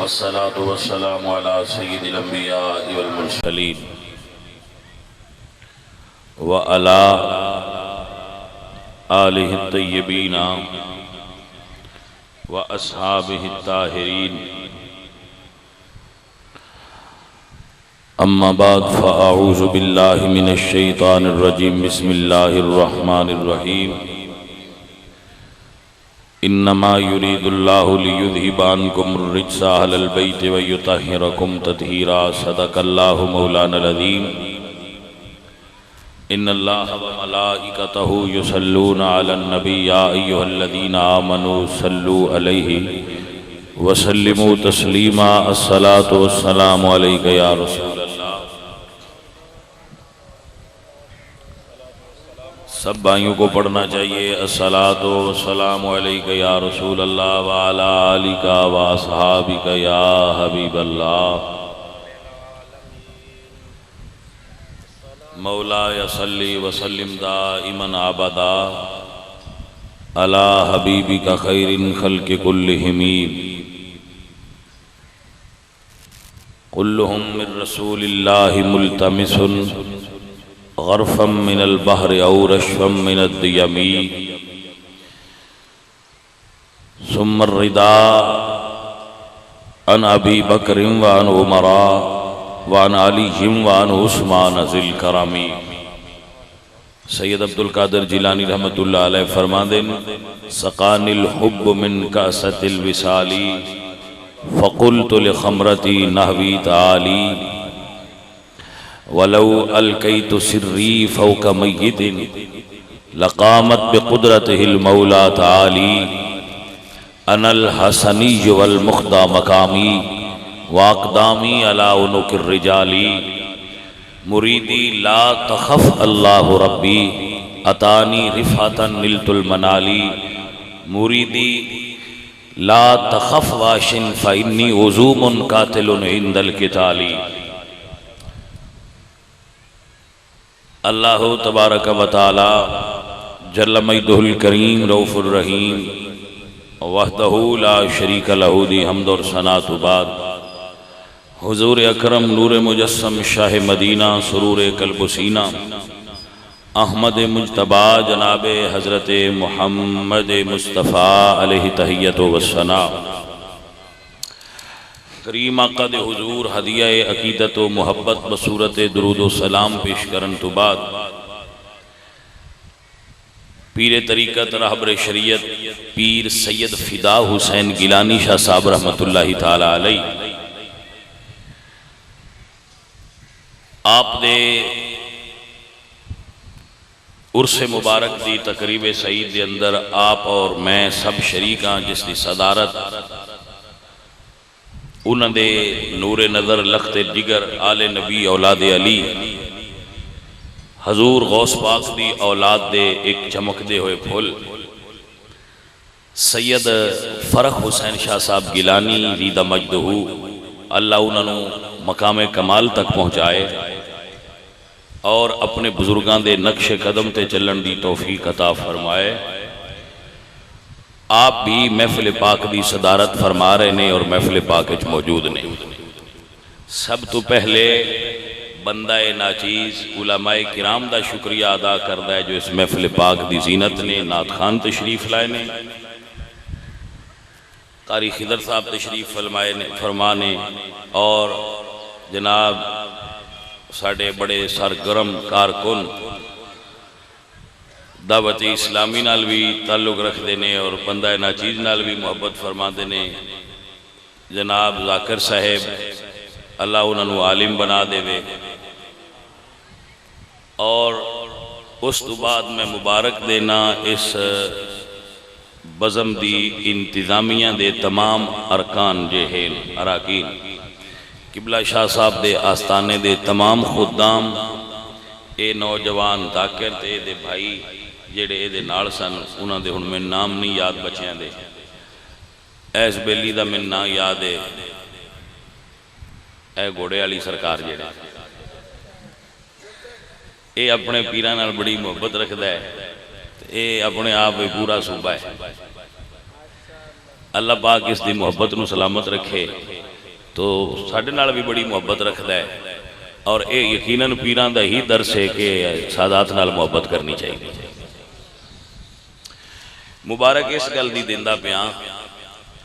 والصلاة والسلام على سيد الأنبياء والمرسلين وعلى آله الطيبين وأصحابه الطاهرين أما بعد فأعوذ بالله من الشيطان الرجيم بسم الله الرحمن الرحيم إنما يريد الله ليذهب عنكم الرجس أهل البيت ويطهركم تطهيرا صدق الله مولانا العظيم إن الله وملائكته يصلون على النبي يا أيها الذين آمنوا صلوا عليه وسلموا تسليما الصلاة والسلام عليك يا رسول الله سب بھائیوں کو پڑھنا چاہیے الصلاۃ والسلام علیک یا رسول اللہ وعلی آلک واصحابک یا حبیب اللہ مولایا صلی وسلم دائما ابدا علی حبیبک خیر الخلق کلہم کلہم من رسول اللہ ملتمس غرفا من البحر او رشفا من الدیم ثم الرداء عن ابی بکر وعن عمر وعن علی وعن عثمان ذی الکرم سید عبدالقادر جیلانی رحمت اللہ علیہ فرماندن سقانی الحب من کاسۃ الوصال فقلت لخمرتی نحوی تعالی ولو القیت سری فوق میت لقامت بقدرته المولا تعالی انا الحسنی والمخدى مقامی واقدامی علی عنق الرجال مریدی لا تخف اللہ ربی اتانی رفعتا نلت المنالی مریدی لا تخف واشن فإنی عزوم قاتل عند القتال اللہ تبارک و تعالی جل مجدہ الکریم رؤوف الرحیم وحدہ لا شریک لہ دی حمد اور ثناء و بعد حضور اکرم نور مجسم شاہ مدینہ سرور قلب و سینہ احمد مجتبی جناب حضرت محمد مصطفیٰ علیہ تحیت و ثناء کریم آقا دے حضور ہدیہ عقیدت و محبت بصورت درود و سلام پیش کرن تو بعد پیر طریقت رہبر شریعت پیر سید فدا حسین گیلانی شاہ صاحب رحمت اللہ تعالی علیہ آپ دے عرس مبارک دی تقریب سعید دے اندر آپ اور میں سب شریکاں جس دی صدارت انہاں دے نور نظر لخت جگر آل نبی اولاد علی حضور غوث پاک دی اولاد دے ایک چمک دے ہوئے پھول سید فرخ حسین شاہ صاحب گیلانی ریدہ مجدہ اللہ انہوں نے مقام کمال تک پہنچائے اور اپنے بزرگاں دے نقش قدم تے چلن دی توفیق عطا فرمائے آپ بھی محفل پاک دی صدارت فرما رہے نے اور محفل پاک اچ موجود نے سب تو پہلے بندہ ناچیز علماء کرام دا شکریہ ادا کردہ ہے جو اس محفل پاک دی زینت نے نعت خان تشریف لائے نے قاری خضر صاحب تشریف فرمانے اور جناب ساڑھے بڑے سرگرم کارکن دعوت اسلامی نال بھی تعلق رکھ دینے اور بندہ ناچیز نال بھی محبت فرما دینے جناب ذاکر صاحب اللہ انہوں نے عالم بنا دے وے اور اس تو بعد میں مبارک دینا اس بزم دی انتظامیہ دے تمام ارکان جہین اراکین قبلہ شاہ صاحب دے آستانے دے تمام خدام اے نوجوان ذاکر تے دے بھائی جیڑے اے دے نال سن انہاں دے ہن میں نام نہیں یاد بچیاں دے ایس بیلی دا میں نام یاد ہے اے گھوڑے علی سرکار جیڑے اے اپنے پیران نال بڑی محبت رکھدا ہے اے اپنے آپ پورا صوبہ ہے اللہ پاک اس دی محبت نو سلامت رکھے تو ساڈے نال بھی بڑی محبت رکھدا ہے، اور اے یقیناً پیراں دا ہی درس ہے کہ سادات نال محبت کرنی چاہیے۔ مبارک اس گل دی دیندا پیاں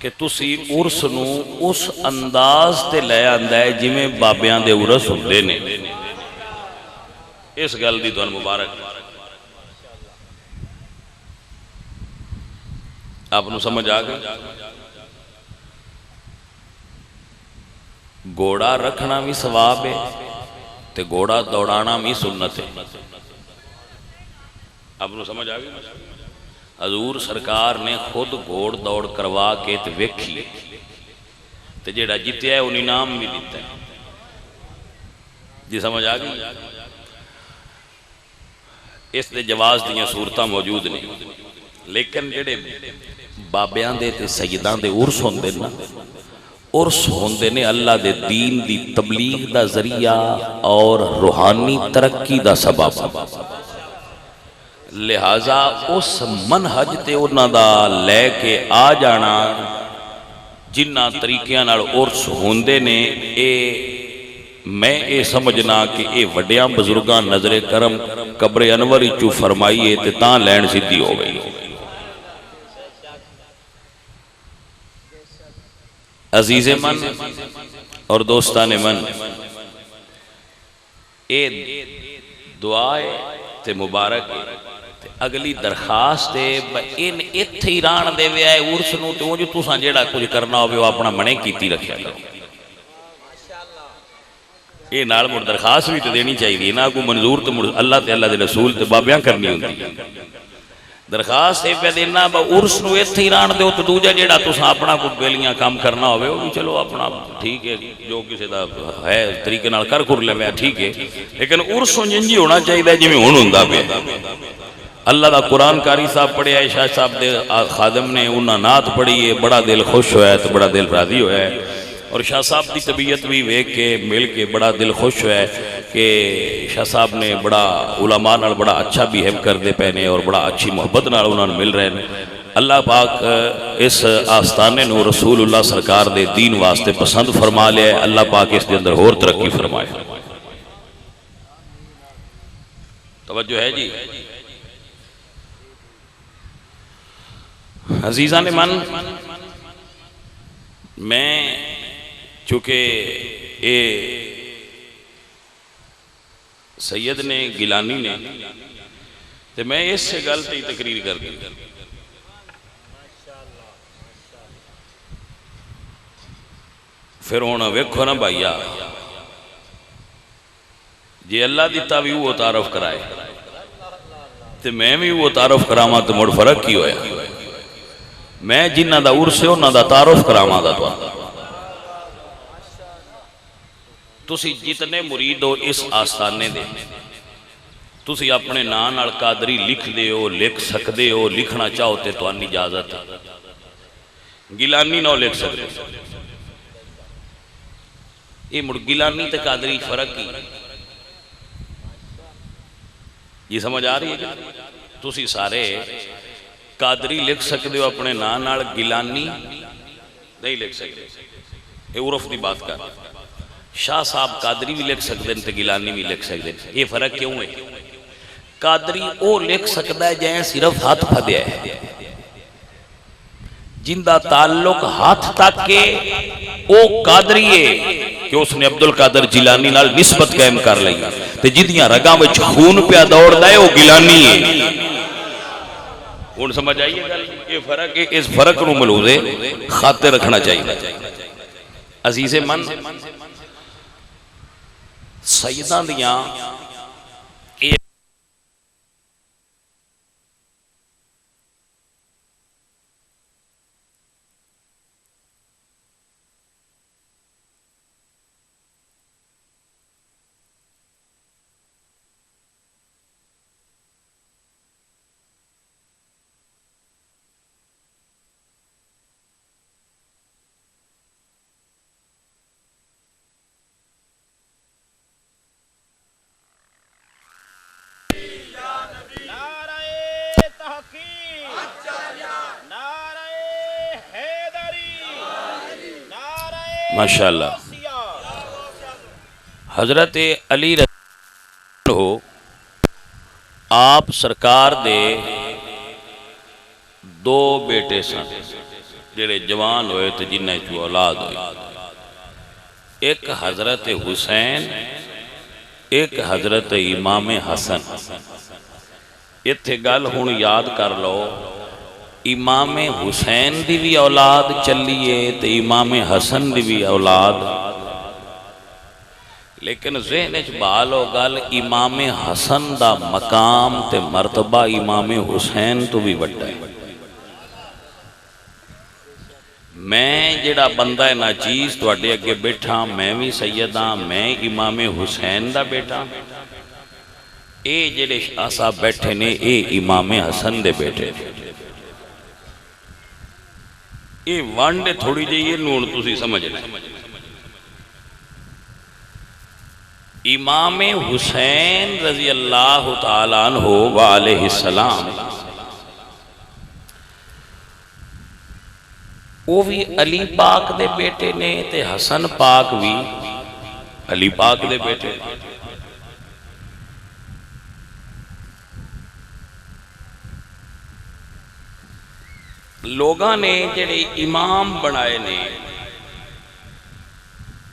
کہ تسی عرس نو اس انداز تے لے آندا ہے جویں بابیاں دے عرس ہوندے نے، اس گل دی تانوں مبارک۔ آپ نو سمجھ آ گئی؟ گھوڑا رکھنا بھی ثواب ہے تے گھوڑا دوڑانا بھی سنت ہے۔ آپ نو سمجھ آ گئی؟ حضور سرکار نے خود گھوڑ دوڑ کروا کے تے ویکھی تے جیڑا جیتیا ہے انہیں نام بھی دیتا ہے۔ جی سمجھ آ گئی؟ اس دے جواز دیاں صورتاں موجود نہیں، لیکن جڑے بابیاں دے تے سیداں دے عرس ہوندے نا، عرس ہوندے نے اللہ دے دین دی تبلیغ دا ذریعہ اور روحانی ترقی دا سبب، لہذا اس منہج تے انہاں دا لے کے آ جانا جنہ طریقیاں نال عرس ہوندے نے، میں اے سمجھنا کہ اے وڈیاں بزرگاں نظر کرم قبر انور چو فرمائیے تے تاں لین سدھی ہو گئی۔ عزیز من اور دوستان من، اے دعائے تے مبارک تے اگلی درخواست ہے ان اتھے ایران دے وے آئے عرس نو تے وہ جو تساں جیڑا کچھ کرنا ہوئے وہ اپنا منے کیتی رکھیا کرو۔ یہ نال مڑ درخواست بھی تے دینی چاہیے نا، کو منظور تے اللہ تے اللہ دے رسول تے بابیاں کرنی ہوندی ہے۔ درخواست ہے پہ دینا با عرس نو اتھے ایران دے تو دوجہ جیڑا تساں اپنا کچھ بیلیاں کام کرنا ہوئے وہ بھی چلو اپنا ٹھیک ہے، جو کسی دا ہے طریقے نال کر لے میں ٹھیک ہے، لیکن عرس جنجی ہونا چاہیے جی میں ہون ہوندا پہ۔ اللہ دا قرآن کاری صاحب پڑھے آئے، شاہ صاحب دے خادم نے انہاں نعت پڑھی ہے، بڑا دل خوش ہوا ہے تو بڑا دل راضی ہوا ہے، اور شاہ صاحب دی طبیعت بھی ویکھ کے مل کے بڑا دل خوش ہوا ہے کہ شاہ صاحب نے بڑا علماء نال بڑا اچھا بیہیو کردے پہنے اور بڑا اچھی محبت نال انہاں مل رہے ہیں۔ اللہ پاک اس آستانے نو رسول اللہ سرکار دے دین واسطے پسند فرما لے، اللہ پاک اس دے اندر اور ترقی فرمائے۔ توجہ ہے جی؟ عزیزان من، میں چونکہ اے سید نے گیلانی نے تو میں اس سے غلطی تقریر کر دی، پھر ہونا ویکھو نا بھائیا جی اللہ دیتا بھی وہ تعارف کرائے تو میں بھی وہ تعارف کراما تو مڑ فرق کی ہویا، میں جنہ دا عرس ہے انہ دا تعارف کراما دا تو تسی جتنے مرید ہو اس آستانے دے تسی اپنے نام نال قادری لکھ دے ہو، لکھ سکدے ہو، لکھنا چاہو تے تو آنی اجازت ہے، گیلانی نہ لکھ سکدے۔ یہ مڑ گیلانی تے قادری فرق کی یہ سمجھ آ رہی ہے کہ تسی سارے قادری لکھ سکدے ہو اپنے نام نال، گیلانی نہیں لکھ سکدے، یہ عرف دی بات کر۔ شاہ صاحب قادری بھی لکھ سکتے ہیں تو گیلانی بھی لکھ سکتے ہیں، یہ فرق کیوں ہے؟ قادری او لکھ سکتا ہے جائیں صرف ہاتھ پھدیا ہے، جن دا تعلق ہاتھ تک کے او قادری ہے کہ اس نے عبدالقادر جیلانی نال نسبت قائم کر لئی، تو جدیاں رگاں وچ خون پہ دوڑ دائے وہ گیلانی ہے۔ ان سمجھ آئیے گا یہ فرق ہے، اس فرق نو ملوزے خاطر رکھنا چاہیے۔ عزیز من، سیدان دیاں ماشاءاللہ حضرت علی رضی اللہ عنہ آپ سرکار دے دو بیٹے سن جڑے جوان ہوئے تھے جنہیں چو اولاد ہوئی، ایک حضرت حسین ایک حضرت امام حسن۔ اتھے گل ہون یاد کر لو، امام حسین دی بھی اولاد چلیے تے امام حسن دی بھی اولاد، لیکن ذہن اچ بحالو گل امام حسن دا مقام تے مرتبہ امام حسین تو بھی بڑا ہے۔ میں جڑا بندہ ناچیز تو اڈے اگے بیٹھا، میں بھی سیدہ، میں امام حسین دا بیٹا، اے جڑے شاہ صاحب بیٹھے نے اے امام حسن دے بیٹھے، اے وانڈے تھوڑی جائیے نون تسی سمجھ لیں۔ امام حسین رضی اللہ تعالیٰ عنہ وعلیہ السلام وہ بھی علی پاک دے بیٹے نے تے حسن پاک بھی علی پاک دے بیٹے۔ لوگاں نے جڑے امام بنائے نے،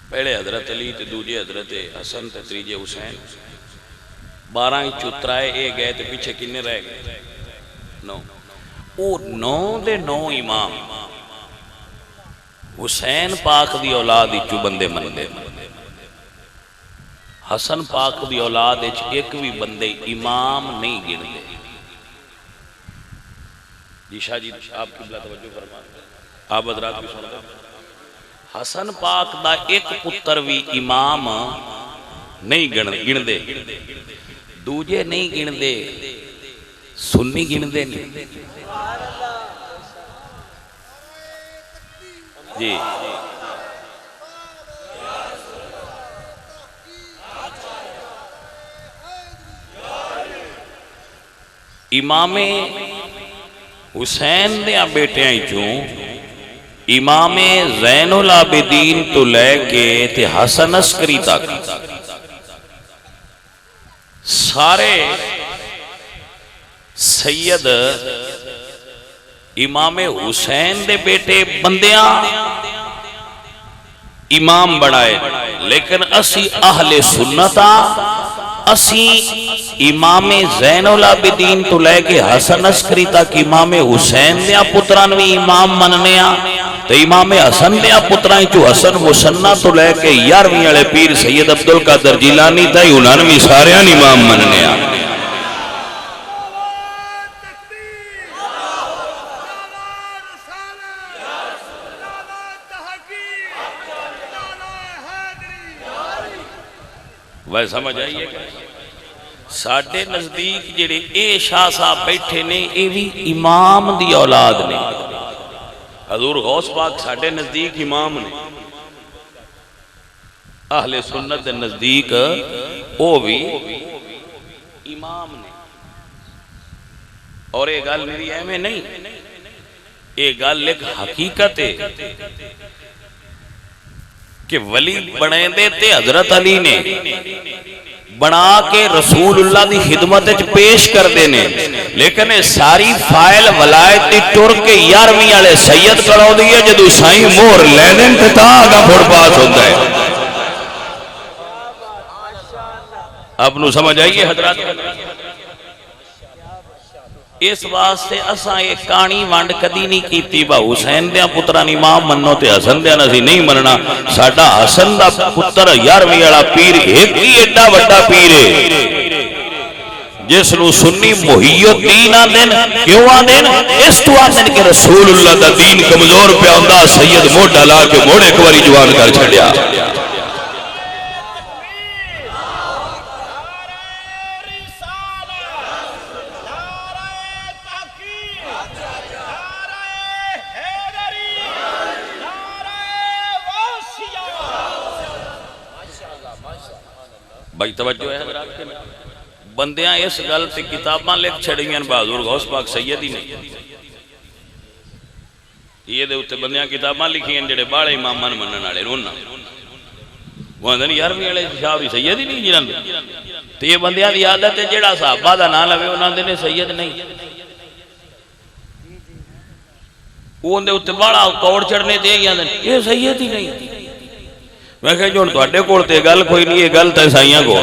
پہلے حضرت علی تے دوجے حضرت حسن تے تریجے حسین، 12 چترائے اے گئے تے پیچھے کنے رہ گئے؟ 9۔ او 9 دے 9 امام حسین پاک دی اولاد اچو بندے مندے، حسن پاک دی اولاد اچ ایک بھی بندے امام نہیں گن دے۔ جی شاہ جی آپ کی بلا توجہ فرمائیں، آپ حضرات بھی سن دیں۔ حسن پاک دا ایک پتر بھی امام نہیں گن دے، دوجے نہیں گن دے، سنی گن دے نہیں۔ جی امام حسین دیا بیٹیاں چوں امام زین العابدین تو لے کے تے حسن عسکری تک سارے سید امام حسین دے بیٹے بندیاں امام بڑھائے، لیکن اسی اہل سنتا اسی امام زین العابدین تو لے کے حسن عسکری تک امام حسین دیا پتران بھی امام مننیا، تو امام حسن دیا پتران چو حسن مسنہ تو لے کے 11ویں والے پیر سید عبدالقادر جیلانی تا 99 ساریان امام مننیا۔ وہ سمجھ آئیے گا ساڑھے نزدیک جڑے اے شاہ صاحب بیٹھے نے اے بھی امام دی اولاد نے، حضور غوث پاک ساڑھے نزدیک امام نے، اہل سنت دے نزدیک او بھی امام نے۔ اور اے گل میری اے میں نہیں، اے گل ایک حقیقت ہے کہ ولی بنے دیتے حضرت علی نے بنا کے رسول اللہ دی خدمت پیش کر دینے، لیکن ساری فائل ولایت دی ٹر کے 11ویں والے سید کرو دیئے جدو سائیں مور لینن تے تا آگا پھوڑ پاس ہوتا ہے۔ اب نو سمجھ آئیے حضرات، اس واسطے اساں ایک کانی وانڈ کدی نہیں کیتی با حسین دیا پتران امام منو تے حسن دیا نسی نہیں مننا۔ ساڑھا حسن دا پتر 11ویں والا پیر ایک ہی ایڈا وڈا پیر ہے جس نو سنی محی الدین آدن، کیوں آدن؟ اس تو آدن کہ رسول اللہ دا دین کمزور پہ آندہ سید موڑا لا کے موڑے کواری جوان کر چھڑیا۔ بھائی توجہ ہے حضرات کے بندیاں اس گل تے کتاباں لکھ چھڑیاں بہادر غوث پاک سیدی نے، یہ دے اتے بندیاں کتاباں لکھی ہیں جڑے باڑے امامان منن والے رونا وہ آندے یارویں والے شاہ بھی سید ہی نہیں جنہاں تو یہ بندیاں دی عادت ہے جیڑا صحابہ دا نام لوے انہاں دے نے سید نہیں وہ اندے اتنے بڑا کوڑ چڑھنے دے گیا یہ سید ہی نہیں میں کہا جو انتواڈے کول تے گل کوئی نہیں یہ گل تے سائیاں کو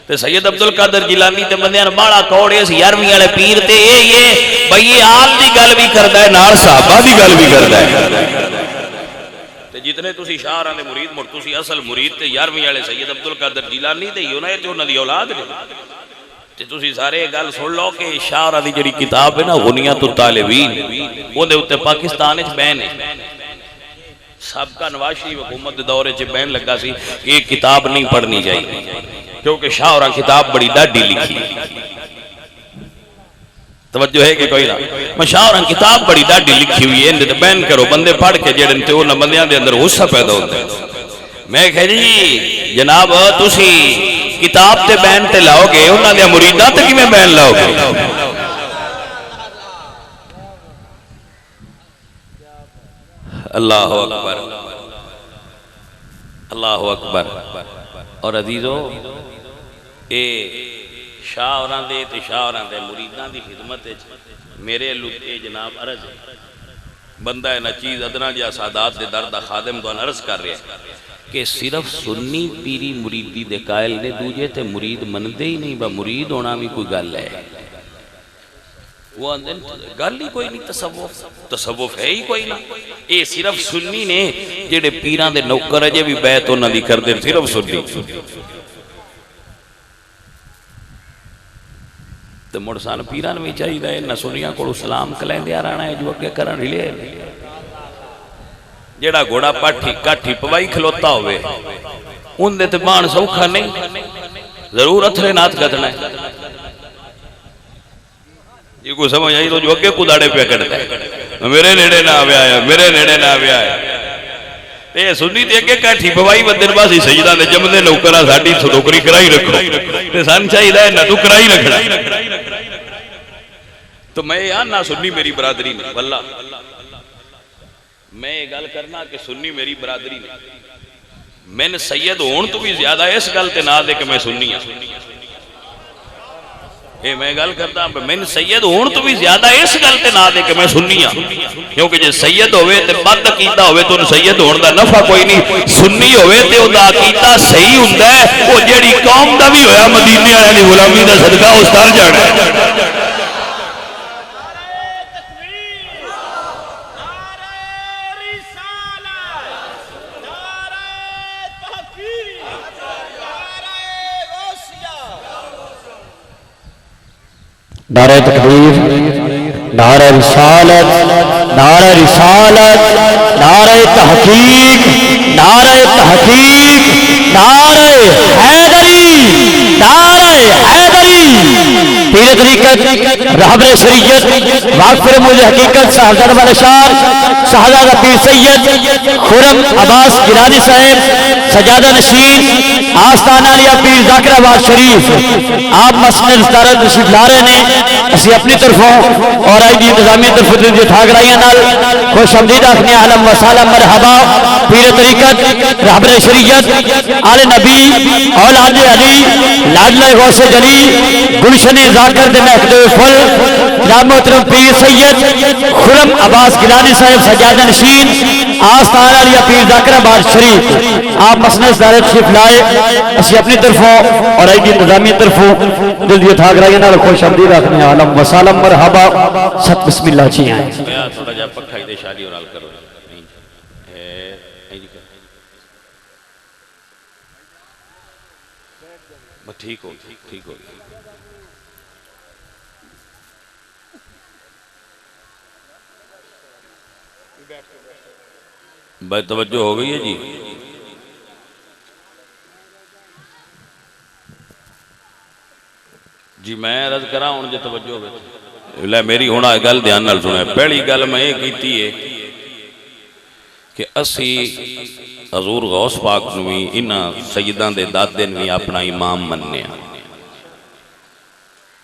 تے سید عبدالقادر جیلانی تے بندیاں بڑا کوڑ اس یارویں والے پیر تے یہ بھئی یہ آل دی گل بھی کردا ہے نال صحابہ دی گل بھی کردا ہے تے جتنے تسی شاعراں دے مرید مڑ تسی اصل مرید تے یارویں والے سید عبدالقادر جیلانی تے ہی ہونا تے انہاں دی اولاد نے تے تسی سارے گل سن لو کہ شاعراں دی جڑی کتاب ہے نا غنیۃ الطالبین او دے اوتے پاکستان وچ بین ہے سابقہ نواز شریف حکومت دے دور وچ بین لگا سی کہ یہ کتاب نہیں پڑھنی چاہیے کیونکہ شاعراں کتاب بڑی ڈاڈی لکھی توجہ ہے کہ کوئی نہ میں شاعراں کتاب بڑی ڈاڈی لکھی ہوئی ہے اندے تے بین کرو بندے پڑھ کے جڑے تے انہاں بندیاں دے اندر غصہ پیدا ہوندا ہے میں کہہ جی جناب تسی کتاب تے بین تے لاؤ گے انہاں دے مریداں تے کیویں بین لاؤ گے اللہ اکبر اللہ اکبر اور عزیزو اے شاعراں دے تے شاعراں دے مریداں دی خدمت میرے لطے جناب عرض بندہ نہ چیز ادنا جا سادات دے درد خادم کو عرض کر رہے ہیں کہ صرف سنی پیری مریدی دے قائل نے دوجے تے مرید مندے ہی نہیں با مرید ہونا بھی کوئی گل ہے وہ اندن گل ہی کوئی نہیں تصوف ہے ہی کوئی نہ اے صرف سنی نے جڑے پیران دے نوکر اجے بھی بیعت انہاں دی کر دے صرف سنی تے مڑسان پیران بھی چاہیے نہ سنیاں کو سلام کلیندے آ رہنا ہے جو اگے کرن ریلے جڑا گھوڑا پاٹھی کاٹھی پوائی کھلوتا ہوئے ان دے تے بان سوکھا نہیں ضرور اتھرے نات کتنا ہے یہ کوئی سمجھ آئی تو جو اگے کداڑے پہ کرتا ہے میرے نیڑے نہ آویا ہے میرے نیڑے نہ آویا ہے تے سنی تے اگے کاٹھی پوائی بدر باسی سجدہ دے جمدے نوکرہ ساڑی سدوکری کرائی رکھو تے سان چاہی دائے نہ تو کرائی رکھنا تو میں یہاں نہ سنی میری برادری میں واللہ میں یہ گل کرنا کہ سنی میری برادری میں میں نے سید ہون تو بھی زیادہ اس گل تے نہ دے کہ میں سنی ہوں اے میں گل کرتا ہوں میں نے سید ہون تو بھی زیادہ اس گل تے نہ دے کہ میں سنی ہوں کیونکہ جے سید ہوئے تے بد عقیدہ ہوئے تو سید ہون دا نفع کوئی نہیں سنی ہوئے تے او دا عقیدہ صحیح ہوندا ہے وہ جیڑی قوم دا بھی ہویا مدینے والے دی غلامی دا صدقہ اس تر جانا ہے نعرہ تکبیر نعرہ رسالت نعرہ رسالت نعرہ تحقیق نعرہ تحقیق نعرہ حیدری نعرہ حیدری پیر طریقت رہبر شریعت واقفر موجہ حقیقت صاحبزادہ والا شار شہزادہ پیر سید خرم عباس گرانی صاحب سجادہ نشین آستانہ لیا پیر ذاکر آباد شریف آپ مسند ستارت نشیف لارے نے اسی اپنی طرفوں اور آئی دی انتظامی طرف دی تھاگ رائیاں نال خوش حمدید اخنی احلم و سالم مرحبا پیر طریقت رہبر شریعت آل نبی اولاد علی لاجلہ غوث جلی گلشن ذاکر دے محقد فل جناب محترم پیر سید خرم عباس گیلانی صاحب سجادہ نشین آستانہ علی پیر ذاکر آباد شریف آپ مسند ستارت شریف لائے اسی اپنی طرفوں اور آئی دی انتظامی طرفوں دل دی تھاگ رائیاں نال خوش حمدید اخنی احلم و سالم مرحبا ست بسم اللہ چی آئیں تھوڑا جا پکھا ہی دے شادی اور حال کرو ٹھیک ہو ٹھیک ہو بھائی توجہ ہو گئی ہے جی جی میں عرض کرا ہوں جو توجہ ہو گئی لے میری ہونا گل دھیان نال سنے پہلی گل میں یہ کیتی ہے کہ اسی حضور غوث پاک نوی انہاں سیدان دے دادے نوی اپنا امام مننے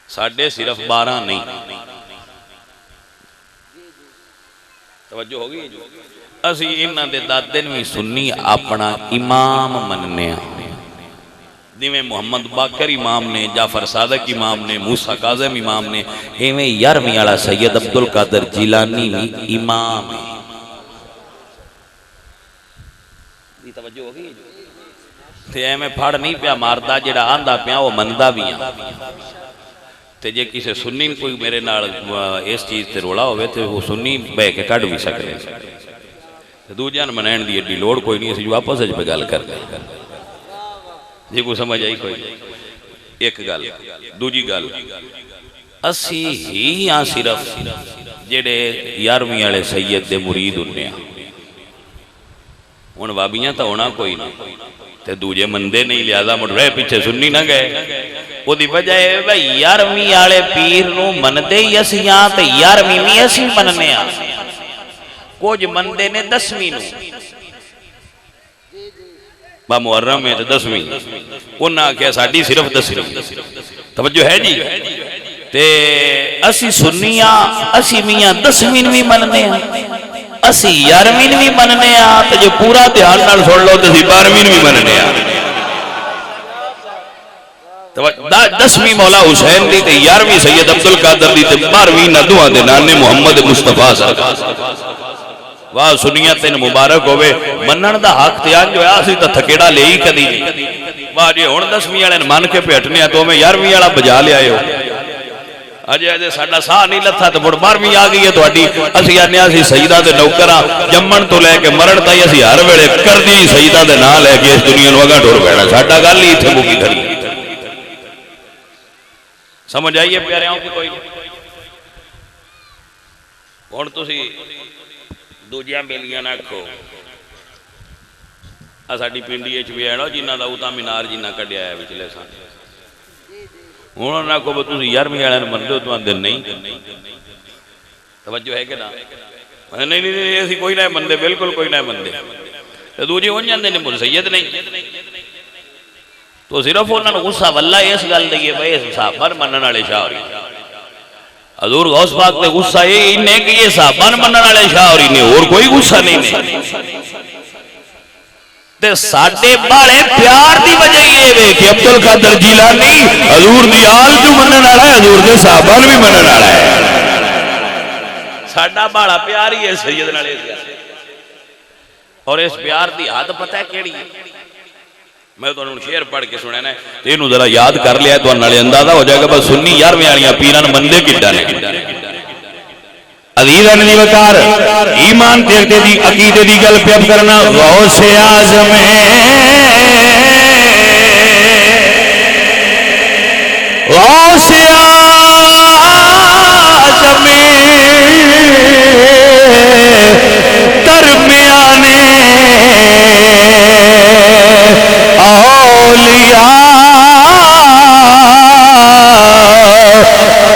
ساڑھے صرف 12 نہیں توجہ ہو گئی جو اسی انہاں دے دادے نوں سنی اپنا امام مننے جویں محمد باقر امام نے، جعفر صادق امام نے، موسیٰ کاظم امام نے، ایویں 11ویں والا سید عبدالقادر جیلانی بھی امام ہے۔ دی توجہ ہو گئی تے ایویں پھڑ نہیں پیا ماردا، جڑا آندا پیا وہ مندا بھی ہاں۔ تے جے کسے سنی کوئی میرے نال اس چیز تے رولا ہوئے تے وہ سنی بہ کے کڈ بھی سکدے تے دوجیاں منین دی ایڈی لوڑ کوئی نہیں، اسی جو آپس وچ گل کر لیں جی کو سمجھ آئی کوئی ایک گل دوجی گل اسی ہی ہاں صرف جڑے 11ویں والے سید دے مرید ہونے ہن وابیاں تو ہونا کوئی نہیں تے دوجے مندے نہیں، لہذا مڑ رہے پیچھے سنی نہ گئے۔ وہ دی وجہ ہے بھائی 11ویں والے پیر نو مندے ہی اسی ہاں تے 11ویں بھی اسی مننے ہاں، کچھ مندے نے 10ویں نو با محرم ہے تو 10ویں، انہاں کہا ساڑھی صرف 10ویں۔ توجہ ہے جی تے اسی سنیاں اسی میاں 10ویں بھی مننے ہیں، اسی 11ویں بھی مننے ہیں، تو جو پورا دھیان نال سن لو تو اسی 12ویں بھی مننے ہیں۔ 10ویں مولا حسین دی تے 11ویں سید عبدالقادر دی تے 12ویں ندوہ دے نانے محمد مصطفیٰ سرکار۔ واہ سنیت ان مبارک ہوئے منن دا حق تیان جو ہے آسی تا تھکیڑا لے ہی کدی نہیں۔ واہ جی ہون 10ویں والے من کے پیٹنے ہیں تو میں 11ویں والا بجا لے آئے ہو، اجے اجے ساڑھا ساہ نہیں لتھا تو بڑھ 12ویں آگئی ہے تو اڈی اسی آنے آسی سیدہ دے نوکرہ جمن تو لے کے مرن تائی اسی ہر ویڑے کر دی سیدہ دے نہ لے کے اس دنیا نوگا ڈھور بیڑا ساڑھا گل ہی تھے مکی دھری۔ سمجھ آئیے پیارے ہوں کی کوئی ہون تو سی دوجیاں بیلیاں نہ کھو اساڑی پنڈی ایچ بھی ہے نا جنہ دا اوتا منار جنہ کڑیا ہے بچلے سان انہوں نے کو بتوسی 11ویں والے مندے تو اندر نہیں توجہ ہے کہ نا نہیں نہیں ایسی کوئی نہ مندے بالکل کوئی نہ مندے دوجی ہون جاندے نے مجھ سید نہیں تو صرف انہوں نے غصہ واللہ اس گل دئیے بھائی اس صحابہ منن والے شاہ ہو رہی حضور غوث پاک نے غصہ یہ انہیں کہ یہ صحابہ منن والے شاہ ہو رہی اور کوئی غصہ نہیں تے ساڑھے بارے پیار دی وجہ یہ ہے کہ عبدالقادر جیلانی حضور دی آل جو منن والا ہے حضور دے صحابہ بھی منن والا ہے ساڑھا بارا پیار ہی ہے سید نالے اور اس پیار دی حد پتہ ہے کیڑی ہے میں تو انہوں شعر پڑھ کے سنے نا تو انہوں ذرا یاد کر لیا تو انہوں نے اندازہ ہو جائے گا بس سنی 11ویں والیاں پیران مندے کی ڈالے عزیزان دی وقار ایمان تیرتے دی عقیدے دی گل پہ اب کرنا غوث اعظم غوث اعظم درمیانے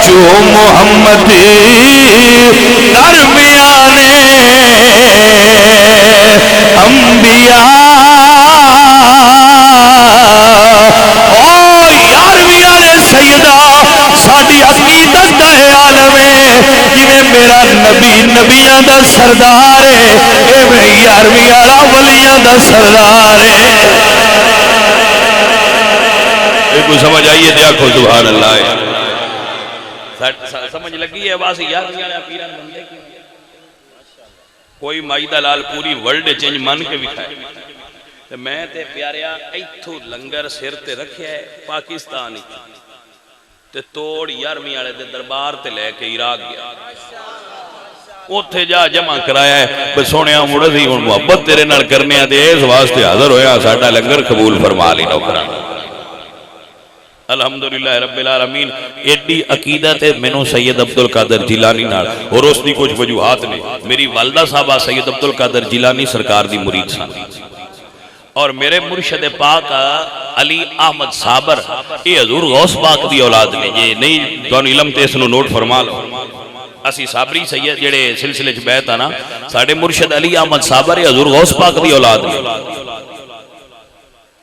جو محمد درمیانے انبیاء او 11ویں والے سیدہ ساڈی عقیدت دا عالم ہے جویں میرا نبی نبیاں دا سردار ہے ایویں 11ویں والا ولیاں دا سردار ہے کوئی سمجھ آئیے دیا کھو سبحان اللہ ہے سمجھ لگی ہے باسی 11ویں والے پیران بندے کی کوئی مائدہ لال پوری ورلڈ چینج من کے بکھائے میں تے پیاریا ایتھو لنگر سر تے رکھے ہے پاکستانی تے توڑ 11ویں والے دے دربار تے لے کے عراق گیا اوتھے جا جمع کرایا ہے بس سونیا مڑ سی ہن محبت تیرے نال کرنے آ تے اس واسطے حاضر ہویا ساڈا لنگر قبول فرما لی نوکراں الحمدللہ رب العالمین ایڈی عقیدت ہے میں سید عبدالقادر جیلانی نال اور اس دی کچھ وجوہات نے میری والدہ صاحبہ سید عبدالقادر جیلانی سرکار دی مرید سن اور میرے مرشد پاک علی احمد صابر یہ حضور غوث پاک دی اولاد نے یہ نہیں تو علم تے اس نو نوٹ فرما لو اسی صابری سید جڑے سلسلے چ بیعت آنا ساڈے مرشد علی احمد صابر یہ حضور غوث پاک دی اولاد نے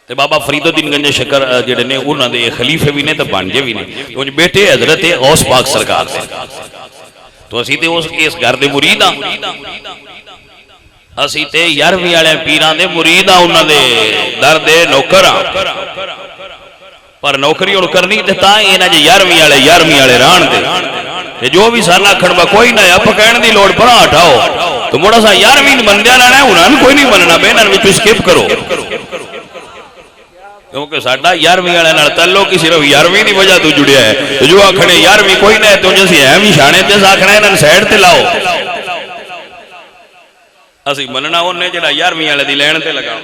تے بابا فرید الدین گنج شکر جڑے نے انہاں دے خلیفے بھی نے تے بانجے بھی نے تو بیٹے حضرت غوث پاک سرکار سے تو اسی تے اس گھر دے مرید ہاں، اسی تے 11ویں والے پیراں دے مرید ہاں، انہاں دے در دے نوکر ہاں، پر نوکری ہن کرنی تے تاں انہاں جے 11ویں والے رہن دے تے جو بھی سارا کھڑبا کوئی نہ اپ کہن دی لوڑ پرا ہٹاؤ تو مڑا سا 11ویں بندیاں رہنا انہاں کوئی نہیں مننا بے انہاں وچ سکپ کرو، کیونکہ ساڈا 11ویں والے نال تعلق ہی صرف 11ویں دی وجہ تو جڑیا ہے، جو آکھنے 11ویں کوئی نہ تو جسی ہے وی شانے تے آکھنا انہاں سائیڈ تے لاؤ، اسی مننا اونے جڑا 11ویں والے دی لین تے لگا۔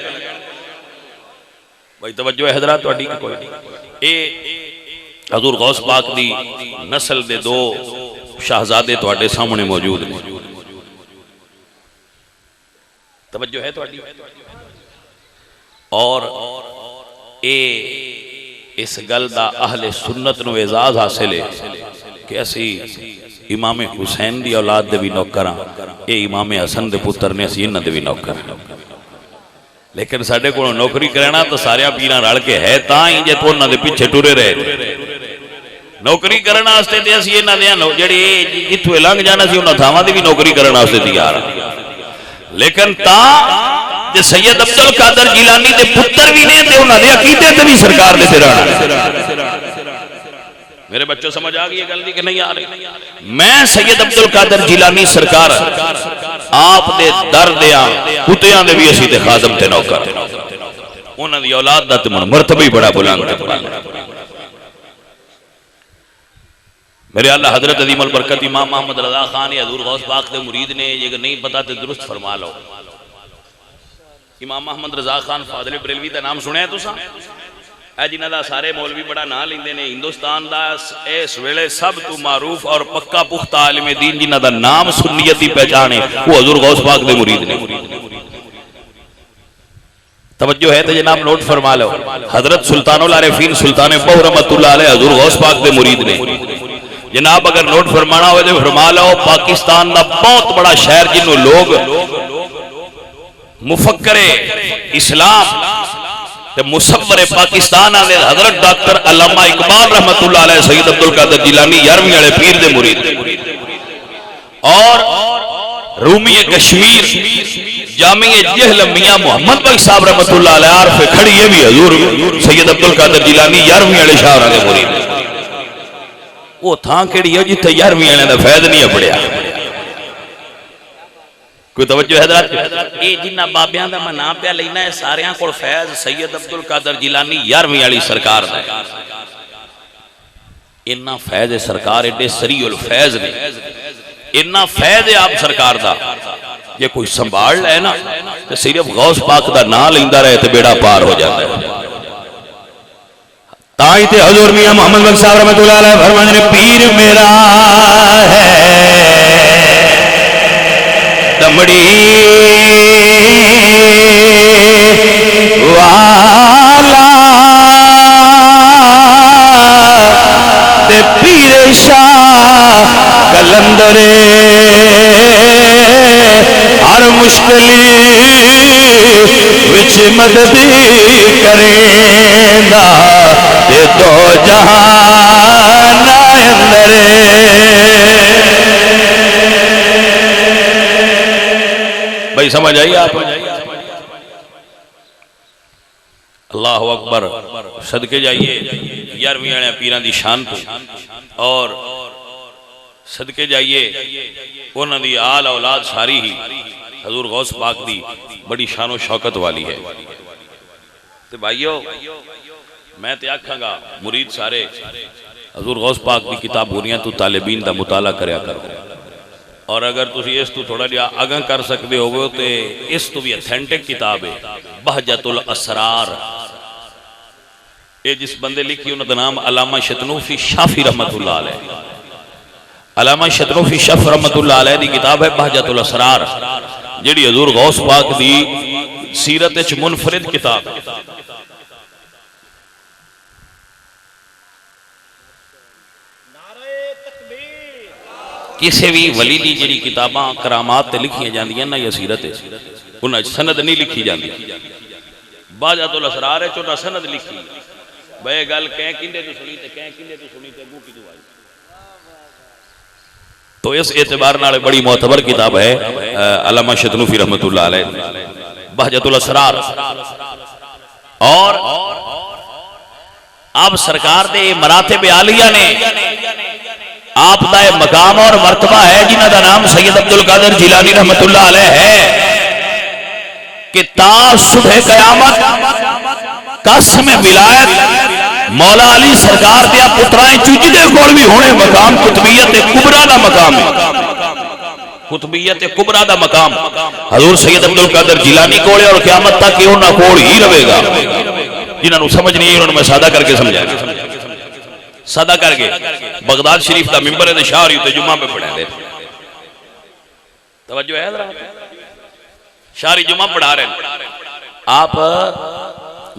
بھائی توجہ ہے حضرات تہاڈی کوئی اے حضور غوث پاک دی نسل دے دو شہزادے تہاڈے سامنے موجود ہیں، توجہ ہے تہاڈی، اور اے اس گل دا اہل سنت نو اعزاز حاصل ہے کہ اسی امام حسین دی اولاد دے بھی نوکر ہاں، اے امام حسن دے پتر نے اسی انہاں دے بھی نوکر ہیں، لیکن ساڈے کول نوکری کرنا تو سارے پیراں رل کے ہے تاں ہی جے تو انہاں دے پیچھے ٹرے رہے نوکری کرنا واسطے تے اسی انہاں دے جڑی جتھوں لنگ جانا سی انہاں تھاواں دی بھی نوکری کرنا واسطے تیار ہاں، لیکن تاں تے سید عبدالقادر جیلانی دے پتر بھی نے تے انہاں دے عقیدے تے بھی سرکار دے رہنا۔ میرے بچوں سمجھ آ گئی یہ گل دی کہ نہیں آ رہی؟ میں سید عبدالقادر جیلانی سرکار آپ دے در دیاں کتیاں دے بھی اسی تے خادم تے نوکر انہاں دی اولاد دا تے مرتبہ ہی بڑا بلند ہے۔ میرے اللہ حضرت عظیم البرکت امام محمد رضا خان حضور غوث پاک دے مرید نے یہ نہیں پتا تے درست فرما لو۔ امام محمد رضا خان فاضل بریلوی دا نام سنے تو سا اے جنہ دا سارے مولوی بڑا نام لیندے نے، ہندوستان دا اس ویلے سب تو معروف اور پکا پختہ عالم دین جنہ دا نام سنیت دی پہچان ہے وہ حضور غوث پاک دے مرید نے۔ توجہ ہے تو جناب نوٹ فرما لو، حضرت سلطان العارفین سلطان بہو رحمت اللہ علیہ حضور غوث پاک دے مرید نے۔ جناب اگر نوٹ فرمانا ہوئے تو فرما لو، پاکستان دا بہت بڑا شہر جنہوں لوگ مفکر اسلام تے مصور پاکستان آنے حضرت ڈاکٹر علامہ اقبال رحمت اللہ علیہ سید عبدالقادر جیلانی 11ویں والے پیر دے مرید، اور رومی کشمیر جامعہ جہل میاں محمد بھائی صاحب رحمت اللہ علیہ عارف کھڑی یہ بھی حضور سید عبدالقادر جیلانی 11ویں والے شاہ دے مرید۔ وہ تھاں کیڑی ہے جتھے 11ویں والے دا فیض نہیں پڑیا؟ کوئی توجہ ہے حضرات؟ اے جنہ بابیاں دا میں نام پہ لینا ہے ساریاں کول فیض سید عبدالقادر جیلانی 11ویں والی سرکار دا ہے۔ انہاں فیض سرکار ایڈے سریع الفیض نے، انہاں فیض ہے آپ سرکار دا یہ کوئی سنبھال لے نا تو صرف غوث پاک دا نام لیندہ رہے تو بیڑا پار ہو جاتا ہے۔ تائی تے حضور میاں محمد بخش صاحب رحمت اللہ علیہ فرمانے نے پیر میرا ہے دمڑی والا تے پیر شاہ کلندر ہر مشکلی وچ مدد کریں دا تے دو جہان اندر بھائی سمجھ آئی آپ؟ اللہ اکبر، صدقے جائیے 11ویں والے پیران دی شان تو، اور صدقے جائیے انہوں دی آل اولاد ساری ہی حضور غوث پاک دی بڑی شان و شوکت والی ہے۔ تو بھائیو میں تے آکھاں گا مرید سارے حضور غوث پاک دی کتاب بنیاں تو طالبین دا مطالعہ کریا کرو، اور اگر تسی اس تو تھوڑا جا آگاں کر سکتے ہوگے تو اس تو بھی اتھینٹک کتاب ہے بہجت الاسرار، یہ جس بندے لکھی انہوں دا نام علامہ شتنوفی شافی رحمت اللہ علیہ، علامہ شتنوفی شاف رحمت اللہ علیہ دی کتاب ہے بہجت الاسرار جیڑی حضور غوث پاک دی سیرت اچ منفرد کتاب ہے۔ کسی بھی ولی دی جڑی کتاباں کرامات تے لکھیاں جاندیاں نا یا سیرت انہاں سند نہیں لکھی جاندی، بہجت الاسرار ہے چونا سند لکھی بے گل کہیں کندے تو سنی تے کہیں کندے تو سنی تے گو کی دو آئی۔ تو اس اعتبار نال بڑی معتبر کتاب ہے علامہ شتنوفی رحمۃ اللہ علیہ بہجت الاسرار. اور اب سرکار دے مراتب عالیہ نے آپ دا مقام اور مرتبہ ہے جنہ دا نام سید عبد القادر جیلانی رحمۃ اللہ علیہ ہے کہ تا صبح قیامت قسم ولایت مولا علی سرکار دیا پترائیں چوجدے کول بھی ہونے مقام قطبیت کبریٰ دا مقام ہے. قطبیت کبریٰ دا مقام حضور سید عبد القادر جیلانی کولے اور قیامت تک کہ انہاں کول ہی رہے گا. جنہاں نو سمجھ نہیں انہوں نے میں سادہ کر کے سمجھا سادہ کر کے بغداد شریف دا ممبر ہے شاہری تے جمعہ پہ پڑھا دے. توجہ ہے حضرات شاہری جمعہ پڑھا رہے ہیں. آپ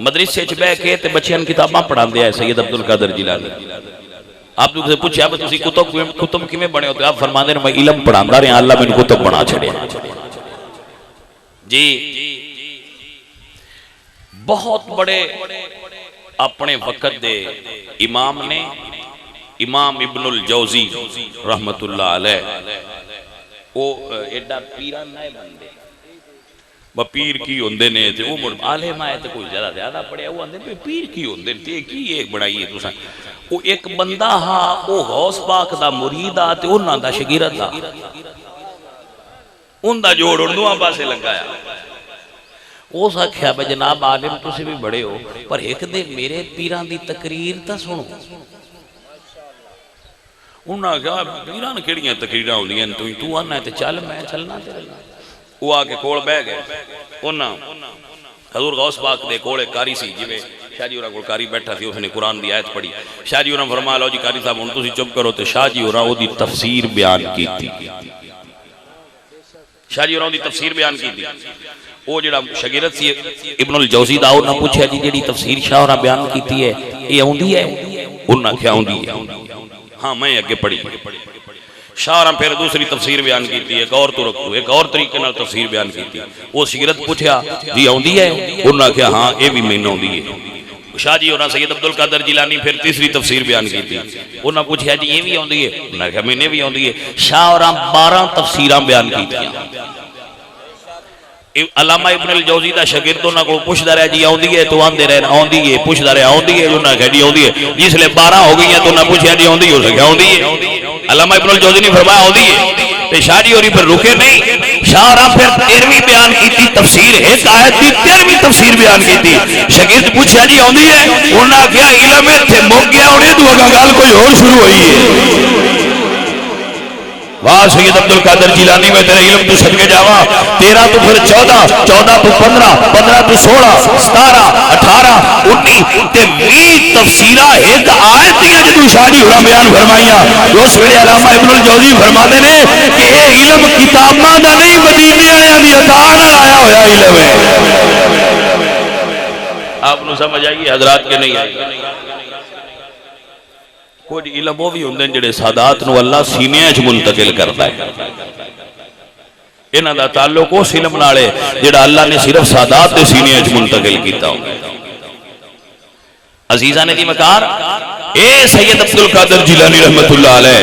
مدرسے چ بیٹھ کے تے بچیاں کتاباں پڑھاندے ہیں سید عبد القادر جیلانی. آپ سے پوچھا کہ تسی کتب کیویں بنے ہوتے آپ فرماندے ہیں میں علم پڑھاندا رہا اللہ مینوں کتب بنا چھڑیا. جی بہت بڑے اپنے وقت دے امام نے امام ابن الجوزی رحمت اللہ علیہ وہ ایڈا پیران نہ بندے پیر کی ہوندے نے تے وہ عالم ہے تے کوئی زیادہ پڑھیا وہ آندے پیر کی ہوندے تے کی ایک بڑائی ہے تساں. وہ ایک بندہ ہا وہ غوث پاک دا مرید آ تے انہاں دا شاگرد آ ان دا جوڑ اردواں پاسے لگایا. اس آکھیا بھائی جناب عالم تسی بھی بڑے ہو پر ایک دے میرے پیران دی تقریر تا سنو. انہاں کہا پیران کیڑیاں تقریراں ہوندیاں تو آنا ہے تے چل میں چلنا تیرے نال. وہ آکے کول بہ گئے. انہاں حضور غوث پاک دے کول ایک قاری سی جویں شاہ جی ہوراں کول قاری بیٹھا سی اس نے قرآن دی آیت پڑھی. شاہ جی ہوراں فرمایا لو جی قاری صاحب ہن تسی چپ کرو تے شاہ جی ہوراں او دی تفسیر بیان کیتی. شاہ جی ہوراں دی تفسیر بیان کیتی. وہ جڑا شاگرد سی ابن الجوزی دا انہاں پوچھا جی جڑی تفسیر شاہ ہوراں بیان کیتی ہے یہ اوندی ہے؟ انہاں کیا اوندی ہے؟ ہاں میں اگے پڑھی. شاہ ہوراں پھر دوسری تفسیر بیان کیتی ہے ایک اور تو رکھو ایک اور طریقے نال تفسیر بیان کیتی. وہ شاگرد پوچھا جی اوندی ہے؟ انہاں کہا ہاں اے بھی مینوں اوندی ہے. شاہ جی ہوراں سید عبد القادر جیلانی پھر تیسری تفسیر بیان کیتی. انہاں پوچھا جی یہ بھی اوندی ہے؟ انہاں کہا میں نے بھی اوندی ہے. شاہ ہوراں 12 تفسیراں بیان کیتیاں. علامہ ابن الجوزی دا شاگرد انہاں کو پوچھدا رہا جی اوندی ہے تو آندے رہے اوندی ہے پوچھدا رہا اوندی ہے انہاں کہا جی اوندی ہے. جس لے 12 ہو گئی ہیں تو انہاں پوچھا جی اوندی ہو سکیا اوندی ہے. علامہ ابن الجوزی نے فرمایا اوندی ہے. تے شاہ جی ہوری پر رکے نہیں. شاہ راں پھر 13ویں بیان کیتی تفسیر ایک آیت دی 13ویں تفسیر بیان کیتی. شاگرد پوچھا جی اوندی ہے انہاں کہا علم تے مک گیا اور تو اگا گل کوئی اور شروع ہوئی ہے. واہ سید عبد القادر جیلانی میں تیرے علم تو صدقے جاواں. 13 تو پھر 14 14 تو 15 15 تو 16 17 18 19 تے 20 تفسیراں ایک آیت دیاں جدوں شاہ جی ہوراں بیان فرمائیاں. اس ویلے علامہ ابن الجوزی فرماتے نے کہ اے علم کتاباں دا نہیں مدینے والےاں دی عطا نال آیا ہویا علم ہے. آپ نو سمجھ آئی حضرات کے نہیں آئی؟ کچھ علم وہ بھی ہوندے جڑے سادات نو اللہ سینے وچ منتقل کرتا ہے. انہاں دا تعلق اس علم نال ہے جڑا اللہ نے صرف سادات دے سینے وچ منتقل کیتا ہو. عزیزان دی مکار اے سید عبد القادر جیلانی رحمت اللہ علیہ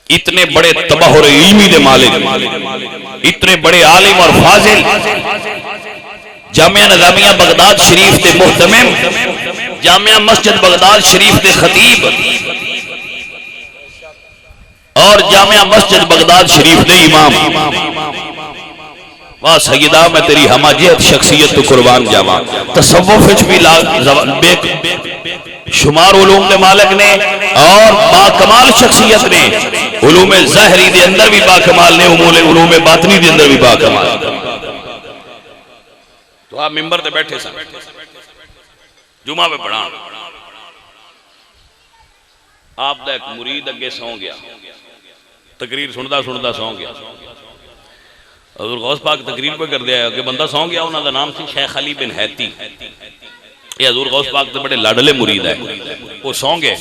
اتنے بڑے تبحر علمی دے مالک اتنے بڑے عالم اور فاضل جامعہ نظامیہ بغداد شریف دے محتمم جامعہ مسجد بغداد شریف دے خطیب اور جامعہ مسجد بغداد شریف دے امام. واہ سیدہ میں تیری ہماجیت شخصیت تو قربان جاواں. تصوف وچ بھی بے شمار علوم دے مالک نے اور با کمال شخصیت نے. علوم ظاہری دے اندر بھی با کمال نے علوم باطنی دے اندر بھی با کمال. تو آپ ممبر تے بیٹھے سن جمعہ پہ پڑھا آپ دا ایک مرید اگے سو گیا تقریر سندا سندا سو گیا. حضور غوث پاک تقریر پہ کر دیا کہ بندہ سو گیا. انہوں دا نام سی شیخ علی بن حیتی. یہ حضور غوث پاک تے بڑے لاڈلے مرید ہے. وہ سو گئے.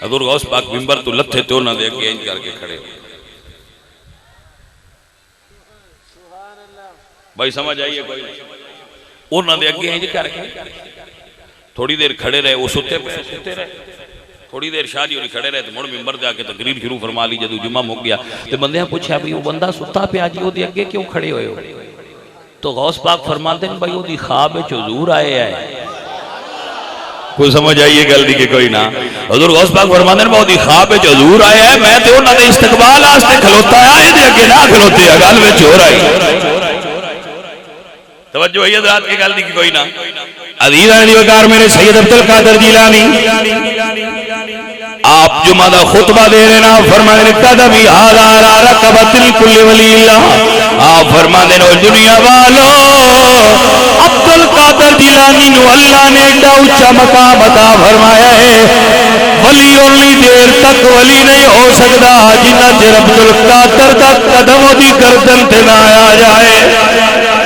حضور غوث پاک ممبر تو لتھے تے انہوں نے اگے انج کر کے کھڑے ہوئے. بھائی سمجھ آئیے کوئی انہوں نے اگے انج کر کے تھوڑی دیر کھڑے رہے. وہ ستے رہے تھوڑی دیر شاہ جی کھڑے رہے تو مڑ ممبر تے آ کے تقریر شروع فرما لی جدو جمعہ مک گیا تے بندیاں پوچھا بھئی وہ بندہ ستا پہ آجی وہ دی اگے کیوں کھڑے ہوئے ہو؟ تو غوث پاک فرماتے ہیں بھئی وہ دی خواب حضور آئے آئے کوئی سمجھ آئیے گل دی کہ کوئی نہ حضور غوث پاک فرماتے ہیں وہ دی خواب حضور آئے آئے میں تے انہاں دے استقبال آستے کھلوتا ہے دے اگے نہ کھلوتے ہیں گل وچ ہو رہی توجہ ہے حضرات کی گل دی کہ کوئی نہ عزیز علی وقار میرے سید عبدالقادر جیلانی آپ جمعہ دا خطبہ دے رہے نا فرمانے قدمی حالا را رکبت الکل ولی اللہ آپ فرمانے نو دنیا والو عبدالقادر جیلانی نو اللہ نے ایڈا اچھا مقام عطا فرمایا ہے ولی اولی دیر تک ولی نہیں ہو سکتا جنہ چر عبدالقادر دا قدم دی گردن تے نہ آیا جائے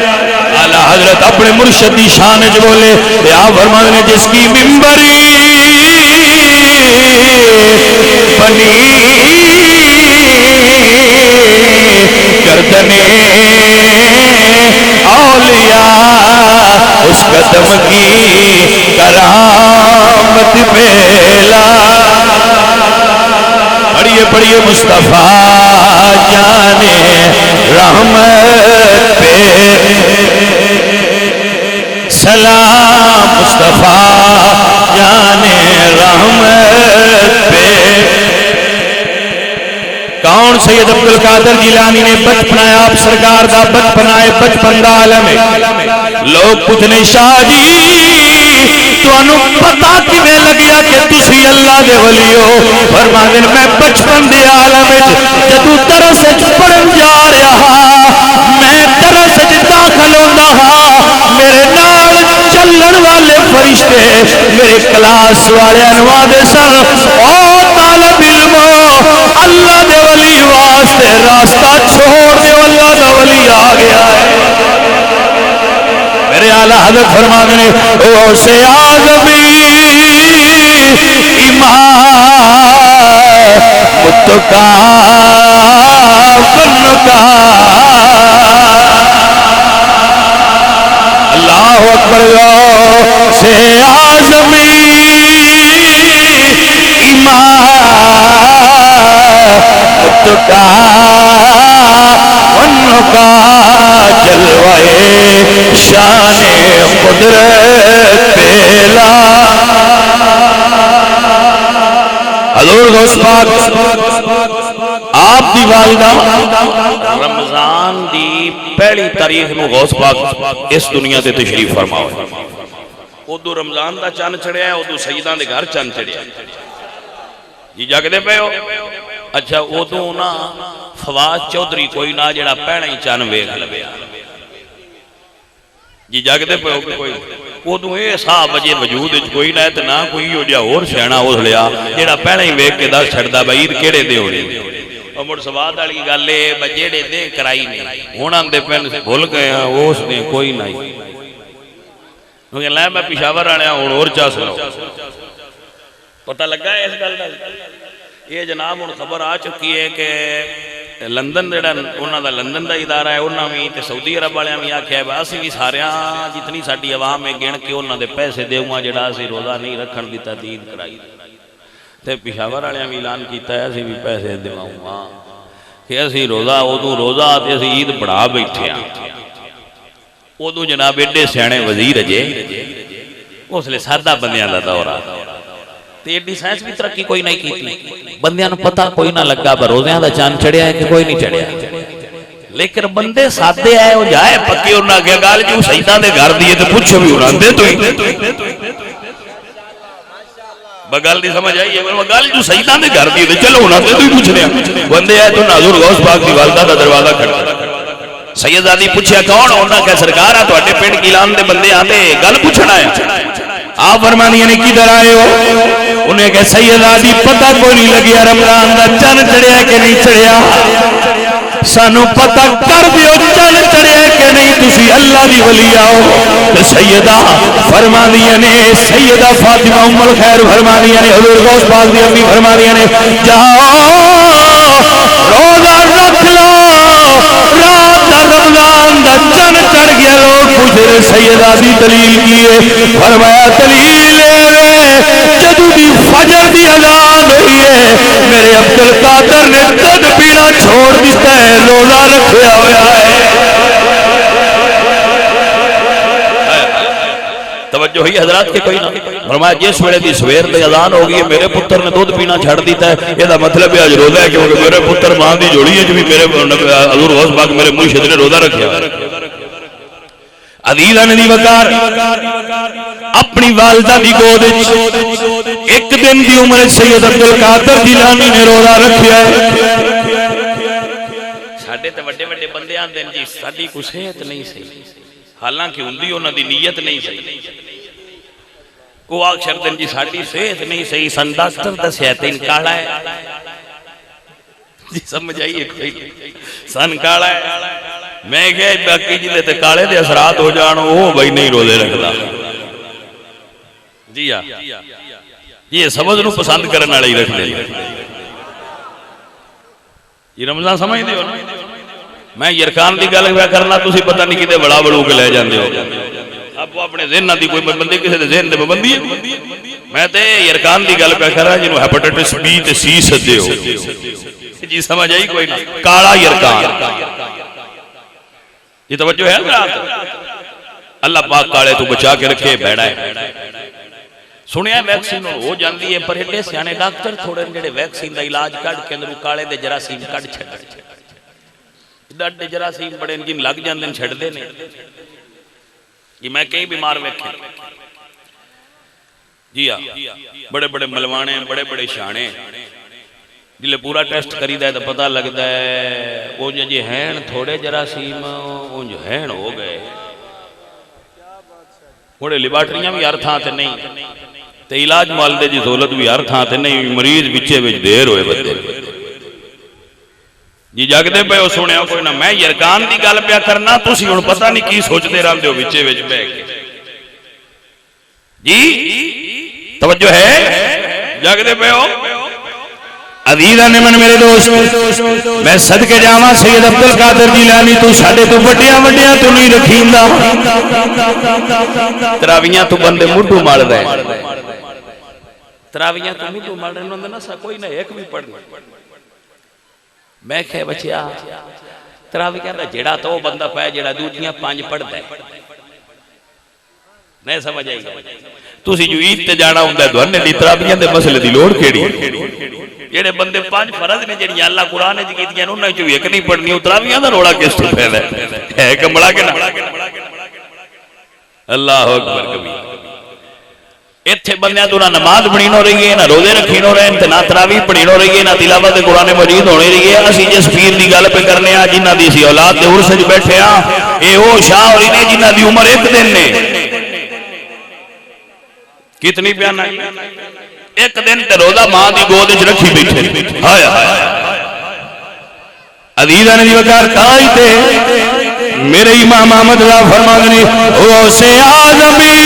اعلیٰ حضرت اپنے مرشد دی شان جو بولے یا فرمانے نے جس کی ممبری بنی گردنے اولیاء اس قدم کی کرامت پھیلا پڑھیے مصطفیٰ جانے رحمت پہ سلام مصطفیٰ جانے رحمت پہ کون سید عبدالقادر جیلانی نے بچپنایا آپ سرکار دا بچپنائے بچپن دا عالم ہے لوگ پوچھنے شاہ جی تو انہوں پتا کیویں لگیا کہ تسی اللہ دے ولی ہو فرماندے میں بچپن دے عالم وچ جدوں درس وچ پڑھن جا رہا میں درس وچ داخل ہوندا ہاں میرے نال چلن والے فرشتے میرے کلاس والے انواع دے سن او طالب علم اللہ دے ولی واسطے راستہ چھوڑ دے اللہ دا ولی آ گیا ہے میرے اعلیٰ حضرت فرماتے ہیں او سے آزمی ایمان متقا بنکا اللہ اکبر او سے آزمی ایمان متقا بنکا جلوائے شان قدرت پیلا حضور غوث پاک آپ دی والدہ رمضان دی پہلی تاریخ نو غوث پاک اس دنیا تے تشریف فرماؤ ادو رمضان دا چند چڑھیا ہے ادو سیدان دے گھر چند چڑھیا جی جاگدے پہ ہو اچھا ادو نا فواز چودھری کوئی نہ جڑا پہنا ہی چند ویکھ لوے جی جاگدے پہ ہو کوئی ادو اے صاحب بجے وجود کوئی نہ تے نہ کوئی ہو جا اور سیاںا اس لیا جڑا پہنا ہی ویکھ کے دس چھڑدا بھائی عید کیڑے دے ہو رہی اور مڑ سواد والی گل اے بجیڑے دے کرائی نہیں ہن آندے پین بھول گئے ہاں اس نے کوئی نہیں کیونکہ لے میں پشاور آیا ہوں اور چا سنو پتہ لگا ہے اس گل دا یہ جناب ہن خبر آ چکی ہے کہ لندن جڑا انہاں دا لندن دا ادارہ ہے انہاں بھی تے سعودی عرب والیاں بھی آکھیا ہے اسی بھی ساریاں جتنی ساڈی عوام ہے گن کے انہاں دے پیسے دیواں جڑا اسی روزہ نہیں رکھن دی تحدید کرائی تے پشاور والیاں بھی اعلان کیتا ہے اسی بھی پیسے دیواں کہ اسی روزہ ادو روزہ تے اسی عید پڑھا بیٹھے ہاں ادو جناب ایڈے سیانے وزیر اجے اس لیے سادہ بندیاں دا دورہ تے ایڈی سائنس بھی ترقی کوئی نہیں کیتی بندیاں نو پتہ کوئی نہ لگا پر روزیاں دا چاند چڑھیا ہے کہ کوئی نہیں چڑھیا لیکن بندے سادے آئے ہو جائے پکی اور نہ گیا گال جو سیدان دے گھر دیئے تے پوچھو بھی اڑان دے تو ہی بگال دی سمجھ آئی ہے بگال جو سیدان دے گھر دیئے تے چلو اڑان دے تو ہی پوچھ لیا بندے آئے تو ناظر غوث پاک دی والدہ دا دروازہ کھڑا سیدادی پوچھیا کون ہونا کہ سرکار ہے تو اٹھے پینڈ کیلان دے بندے آتے گل پوچھنا ہے آپ فرمانی یعنی کدھر آئے ہو انہیں کہ سیدادی پتہ کوئی نہیں لگیا رمضان دا چن چڑھیا کہ نہیں چڑھیا سانو پتہ کر دیو چن چڑھیا کہ نہیں تسی اللہ دی ولی آؤ تو سیدہ فرمانی یعنی سیدہ فاطمہ ام الخیر فرمانی یعنی حضور غوث پاک دی امی فرمانی یعنی جاؤ روزہ رکھ لو رات دا رمضان دا چن چڑھ گیا لوگ پوچھے سیدہ دی دلیل کیے فرمایا دلیل جدو دی فجر دی اذان ہوئی ہے میرے عبد القادر نے دودھ پینا چھوڑ دیتا ہے، روزہ رکھا ہوا ہے۔ توجہ ہوئی حضرات کے کوئی نہ فرمایا جس ویلے دی سویر تے اذان ہو گئی میرے پتر نے دودھ پینا چھڑ دیتا ہے، یہ دا مطلب ہے اج روزہ ہے، کیونکہ میرے پتر ماں دی جوڑی ہے جو بھی میرے حضور غوث پاک میرے مرشد نے روزہ رکھا۔ عزیزاں دی وقار اپنی والدہ دی گود ایک دن دی عمر سید عبد القادر جیلانی نے روزہ رکھا ہے۔ ساڈے تے وڈے وڈے بندے آندے جی ساڈی کوئی صحت نہیں صحیح، حالانکہ ہوندی انہاں دی نیت نہیں صحیح، وہ آخر دن جی ساڈی صحت نہیں صحیح، سن ڈاکٹر دسیا تین کالا ہے، جی سمجھ آئیے کوئی سن کالا ہے، میں کہا باقی جی تے کالے دے اثرات ہو جان وہ بھائی نہیں روزے رکھدا۔ جی ہاں یہ سبز نو پسند کرنے والے ہی رکھ دے۔ یہ رمضان سمجھ دے ہو میں یرکان دی گل کرنا تسی پتہ نہیں کتے بڑا بڑو کے لے جاندے ہو، اب وہ اپنے ذہن دی کوئی پابندی کسی دے ذہن تے پابندی ہے۔ میں تے یرکان دی گل پہ کر رہا جنوں ہیپیٹائٹس بی تے سی سدے ہو، جی سمجھ آئی کوئی نہ کالا یرکان۔ یہ توجہ ہے اللہ پاک کالے تو بچا کے رکھے بیڑا ہے۔ سنیا ویکسین ہو جاندی ہے پر ایڈے سیانے ڈاکٹر تھوڑے جڑے ویکسین دا علاج کڈ کے اندر کالے دے جراثیم کڈ چھڈ ڈاڈے جراثیم بڑے جن لگ جاندے چھڈ دے نے۔ یہ میں کئی بیمار ویکھے جی ہاں بڑے بڑے ملوانے بڑے بڑے شانے جلے پورا ٹیسٹ کریدا ہے تو پتہ لگتا ہے وہ جی ہیں تھوڑے جراثیم وہ جو ہیں ہو گئے تھوڑے لیبارٹریاں بھی ہر تھان تے نہیں تے علاج معالجے دی سہولت بھی ہر تھان تے نہیں، مریض وچے وچ دیر ہوئے بندے جی جاگدے پے ہو سنیا کوئی نہ میں یرکان دی گل پیا کرنا تسی ہن پتہ نہیں کی سوچتے رہندے ہو وچے وچ بہ کے جی توجہ ہے جاگدے پے ہو عزیزاں نے من میرے دوست میں صدقے جاواں سید عبد القادر جیلانی تو ساڈے تو وڈیاں وڈیاں تو نہیں رکھیندا تراویاں تو بندے مڈھو مار رہے تراویاں تو مڈھو مار رہے انہوں نے نہ کوئی نہ ایک بھی پڑھنا میں کہے بچیا تراوی کہتا جڑا تو بندہ پایا جڑا دوجیاں پانچ پڑھتا ہے نہیں سمجھ آئی گا تسی جو عید تے جانا ہوندہ ہے دھونے دی تراویاں دے مسئلے دی لوڑ کیڑی جڑے بندے پانچ فرض نے جڑی اللہ قرآن نے کی دیا انہوں نے جو ایک نہیں پڑھنی ہو تراویاں دا روڑا کس تو پھیلا ہے کمڑا کے نہ اللہ اکبر کبھی اتھے بندیاں تو نہ نماز پڑھی نہ رہی ہے نہ روزے رکھی نہ رہے ہیں نہ تراویح پڑھی نہ رہی ہے نہ تلاوت قرآن مجید ہونے رہی ہے اسی جس پیر دی گل پہ کرنے ہیں جنہ دی سی اولاد دے عرص وچ بیٹھے ہاں اے او شاہ ہوری نے جنہ دی عمر ایک دن نے کتنی بیان آئی ایک دن تے روزہ ماں دی گود وچ رکھی بیٹھے ہائے ہائے عزیزاں دی وقار تائی تے میرے امام احمد اللہ فرمانے غوث اعظمی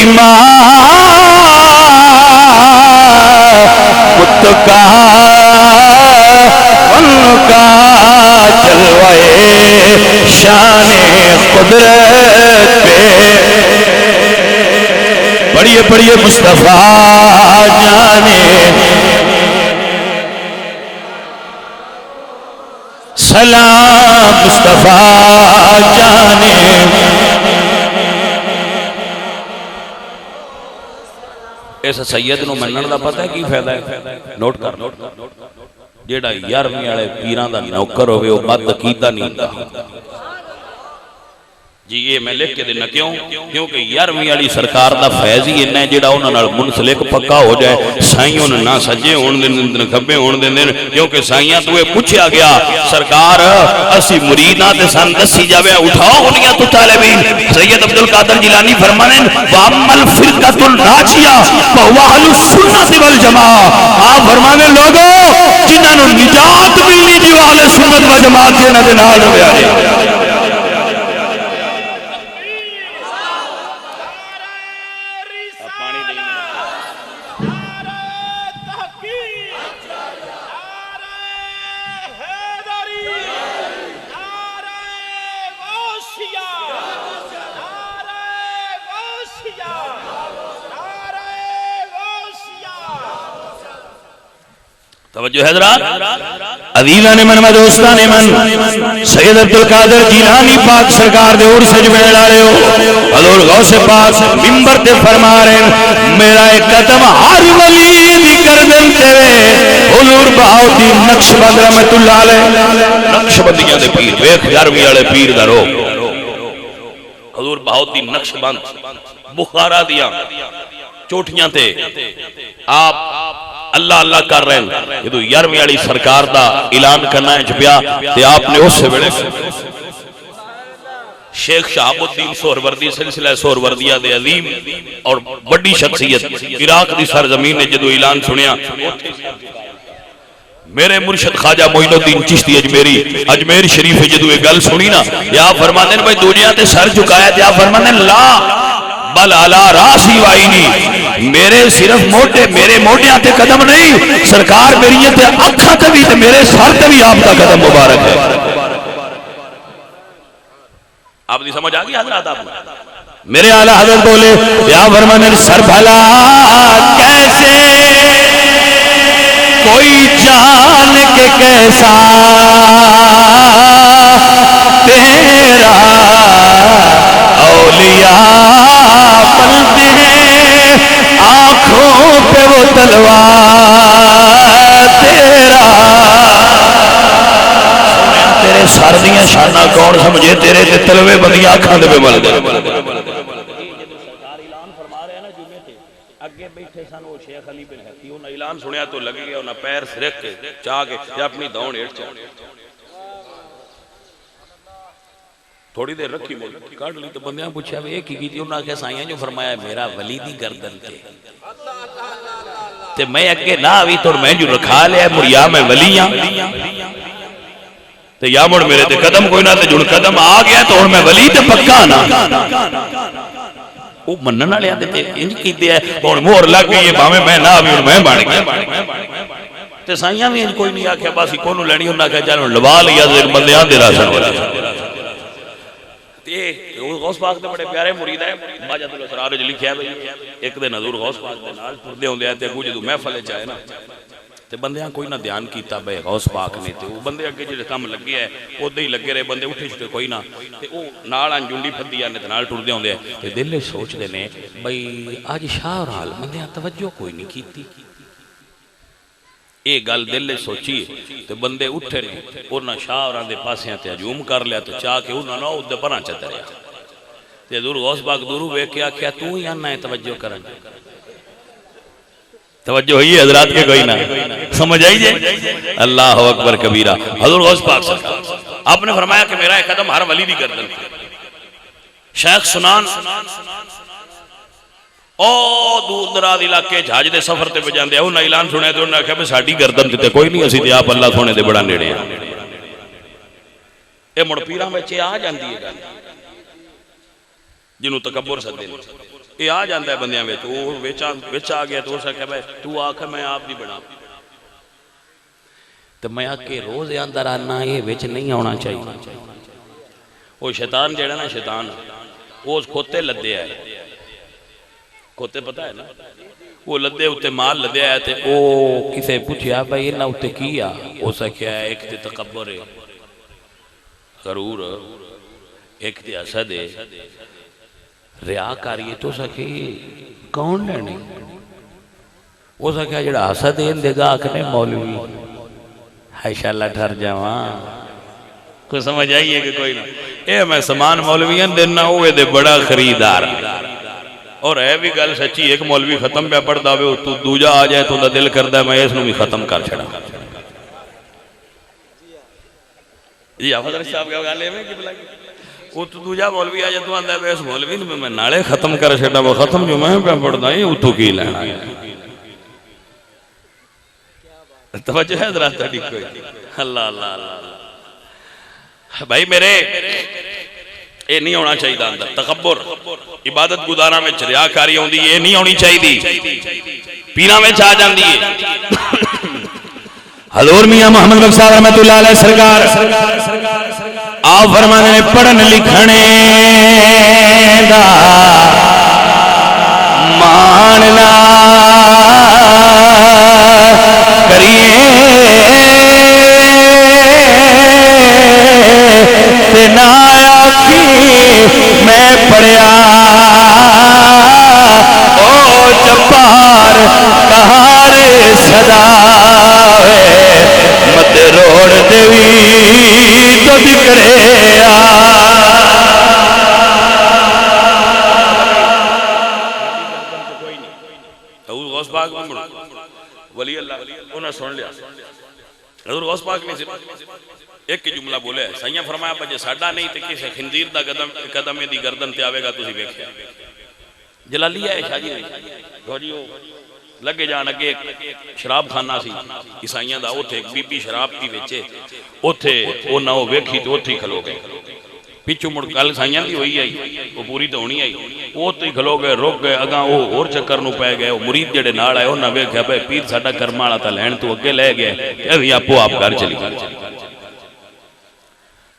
امام متقا ان کا جلوے شان قدرت پہ پڑھیے پڑھیے مصطفیٰ جانے سلام مصطفیٰ جانے اس سید نو منن دا پتہ ہے کی فائدہ ہے نوٹ کر جیڑا 11ویں والے پیراں دا نوکر ہوے او بد عقیدہ نہیں ہوندا جی یہ میں لکھ کے دینا کیوں کیونکہ 11ویں والی سرکار دا فیض ہی انہاں جڑا انہاں نال منسلک پکا ہو جائے سائیوں نے نہ سجے ہون دین نہ کھبے ہون دین کیونکہ سائیاں تو یہ پوچھا گیا سرکار اسی مریداں تے سن دسی جاوے اٹھاؤ انیاں تو طالبین سید عبد القادر جیلانی فرمانے وامل فرقۃ الناجیہ فهو اهل السنت والجماعہ آپ فرمانے لوگوں جنہاں نو نجات ملنی جو اہل سنت و جماعت دے نال ہویا توجہ حضرات، عزیزان من و دوستان من، سید عبدالقادر جیلانی پاک سرکار دے اور سجبے لالے ہو، حضور غوث پاک ممبر تے فرما رہے ہیں میرا ایک قدم ہر ولی دی گردن تے حضور بہاؤدین نقشبند رحمت اللہ علیہ، نقشبندیاں دے پیر ویکھ 11ویں والے پیر دا رو حضور بہاؤدین نقشبند بخارا دیاں چوٹیاں تے آپ اللہ اللہ کر رہے ہیں، جدو 11ویں والی سرکار دا اعلان کرنا ہے چھپیا تے آپ نے اس سے بڑے شیخ شہاب الدین سہروردی سلسلہ سہروردیہ دے عظیم اور بڑی شخصیت عراق دی سرزمین نے جدو اعلان سنیا، میرے مرشد خواجہ معین الدین چشتی اجمیر شریف جدو یہ گل سنی نا، یا فرمانے نے بھائی دنیا تے سر جھکایا، یا فرمانے لا بل علا راسی وائنی، میرے صرف موٹے میرے موٹیاں تے قدم نہیں، سرکار میری تے اکھاں تے بھی تے میرے سر تے بھی آپ کا قدم مبارک ہے۔ آپ دی سمجھ آگئی حضرات؟ آپ میرے اعلیٰ حضرت بولے یا فرمانے سر بھلا کیسے کوئی جان کے کیسا تیرا اولیاء پلتے ہیں آنکھوں پہ وہ تلوار تیرا، تیرے سر دیاں شانہ کون سمجھے، تیرے تے تلوے بندیاں آنکھاں دے پہ مل دے۔ اگے بیٹھے سن وہ شیخ علی بن حقی، انہاں اعلان سنیا تو لگے گیا، انہاں پیر سرک کے چاہ کے یا اپنی دون ہیٹ چاہ تھوڑی دیر رکھی مول کاٹ لی تو بندیاں پوچھا ایک کی تھی، انہاں کہ سائیاں جو فرمایا میرا ولی دی گردن تے میں اگے نہ آوی تو میں جو رکھا لیا مریا میں ولیاں تے یا مڑ میرے تے قدم کوئی نہ تے جن قدم آ گیا تو میں ولی تے پکا نا، وہ منن والے تے انج کیتے ہے ہن مہر لگ گئی ہے، بھاویں میں نہ آوی ہن میں بن گیا تے سائیاں بھی انج کوئی نہیں آکھیا بس اکو نو لینی، انہاں کہ چل لوا لیا بندیاں دے راسن والے۔ غوث پاک دے بڑے پیارے مرید ہے، باجت الاسرار جو لکھیا ہے ایک دن حضور غوث پاک دے نال ٹردے ہوندے تے اگوں جدوں محفل چ آئے نا تے بندیاں کوئی نہ دھیان کیتا بے غوث پاک نے تے وہ بندے اگے جڑے کم لگے ہے اودے ہی لگے رہے، بندے اٹھے چھٹے کوئی نہ تے او نال انجونڈی پھدی آنے تے نال ٹردے ہوندے تے دل وچ سوچدے نے بھئی اج شاہ حال بندیاں توجہ کوئی نہیں کیتی، اے گل دل سوچی تے بندے اٹھے نے انہاں شاہ اوراں دے پاسیاں تے ہجوم کر لیا تے چاہ کے انہاں نہ اودے پراں چتریا تے حضور غوث پاک دوروں ویکھ کے آکھیا تو ہی آنا ہے توجہ کرن، توجہ ہوئی ہے حضرات کے کوئی نہ سمجھ آئی جائے؟ اللہ اکبر کبیرہ۔ حضور غوث پاک سرکار آپ نے فرمایا کہ میرا ایک قدم ہر ولی دی گردن پہ۔ شیخ سنان او دور دراز علاقے جہاز دے سفر تے پہ جاندے انہاں اعلان سنے تے انہاں کہا بے ساڈی گردن تے کوئی نہیں، اسی تے آپ اللہ سونے دے بڑا نیڑے ہیں۔ اے مڑ پیراں وچ آ جاندی ہے گل جنہوں تکبر سدے یہ آ جاندہ ہے بندیاں وچ، وہ وچ آ گیا تو اسا کہا بھائی تو آکھا میں آپ نہیں بنا تو میں آکے روز اندر آنا یہ وچ نہیں ہونا چاہیے۔ وہ شیطان جیڑا نا شیطان وہ اس کھوتے لدے آئے، کھوتے پتہ ہے نا وہ لدے ہوتے مال لدے آئے تھے، وہ کسے پوچھیا بھائی انہاں ہوتے کیا، اسا کیا ہے ایک تے تکبر ہے غرور، ایک تے حسد ہے ریاکاری ہے، تو سکے کون لینے وہ سکے جڑا حسد ہے اندے گا کنے مولوی حیشاللہ ٹھر جاوان کوئی سمجھ آئیے کہ کوئی نہ اے میں سامان مولویان دینا ہوئے دے بڑا خریدار اور ہے بھی گل سچی، ایک مولوی ختم پہ پڑھ داوے تو دوجا آ جائے تو دا دل کر دا میں اس نو بھی ختم کر چھڑا۔ جی حضرت صاحب کیا گالے میں کی بلائی وہ تو دوجا مولوی آ جائے تو آندہ ہے اس مولوی میں نالے ختم کر چھڑا، وہ ختم جو میں پہ پڑھ دا یہ تو کی لینا ہے۔ توجہ ہے حضرات تھا کوئی اللہ اللہ اللہ بھائی میرے اے نہیں ہونا چاہیے دا اندر تکبر، عبادت گزارا میں ریاکاری ہوندی یہ نہیں ہونی چاہیے، پیرا میں چاہ جاندی ہے۔ حضور میاں محمد بخشار رحمت اللہ علیہ سرکار آپ فرمانے نے پڑھن لکھنے دا ماننا کریے صدا مت روڑ دیوی تو دکرے غوث پاک ولی اللہ انہیں سن لیا حضور غوث پاک نے ایک جملہ بولے سائیاں فرمایا بجے ساڑھا نہیں تے کسے خندیر دا قدم دی گردن تے آوے گا تسی بیکھے جلالیہ ہے شاہ جی گوڑیو لگے جان اگے شراب کھانا سی عیسائیاں دا اوتھے ایک بی بی شراب پی ویچے اوتھے او نہ ہو ویکھی تو اوتھے کھلو گئے پیچھو مڑ کل سائیاں دی ہوئی آئی وہ پوری تو ہونی آئی اوتھے کھلو گئے روک گئے اگاں وہ اور چکر نو پہ گئے وہ مرید جڑے نال آئے انہاں ویکھیا بھائی پیر ساڈا کرمالا تا لین تو اگے لے گئے ابھی آپ گھر چلی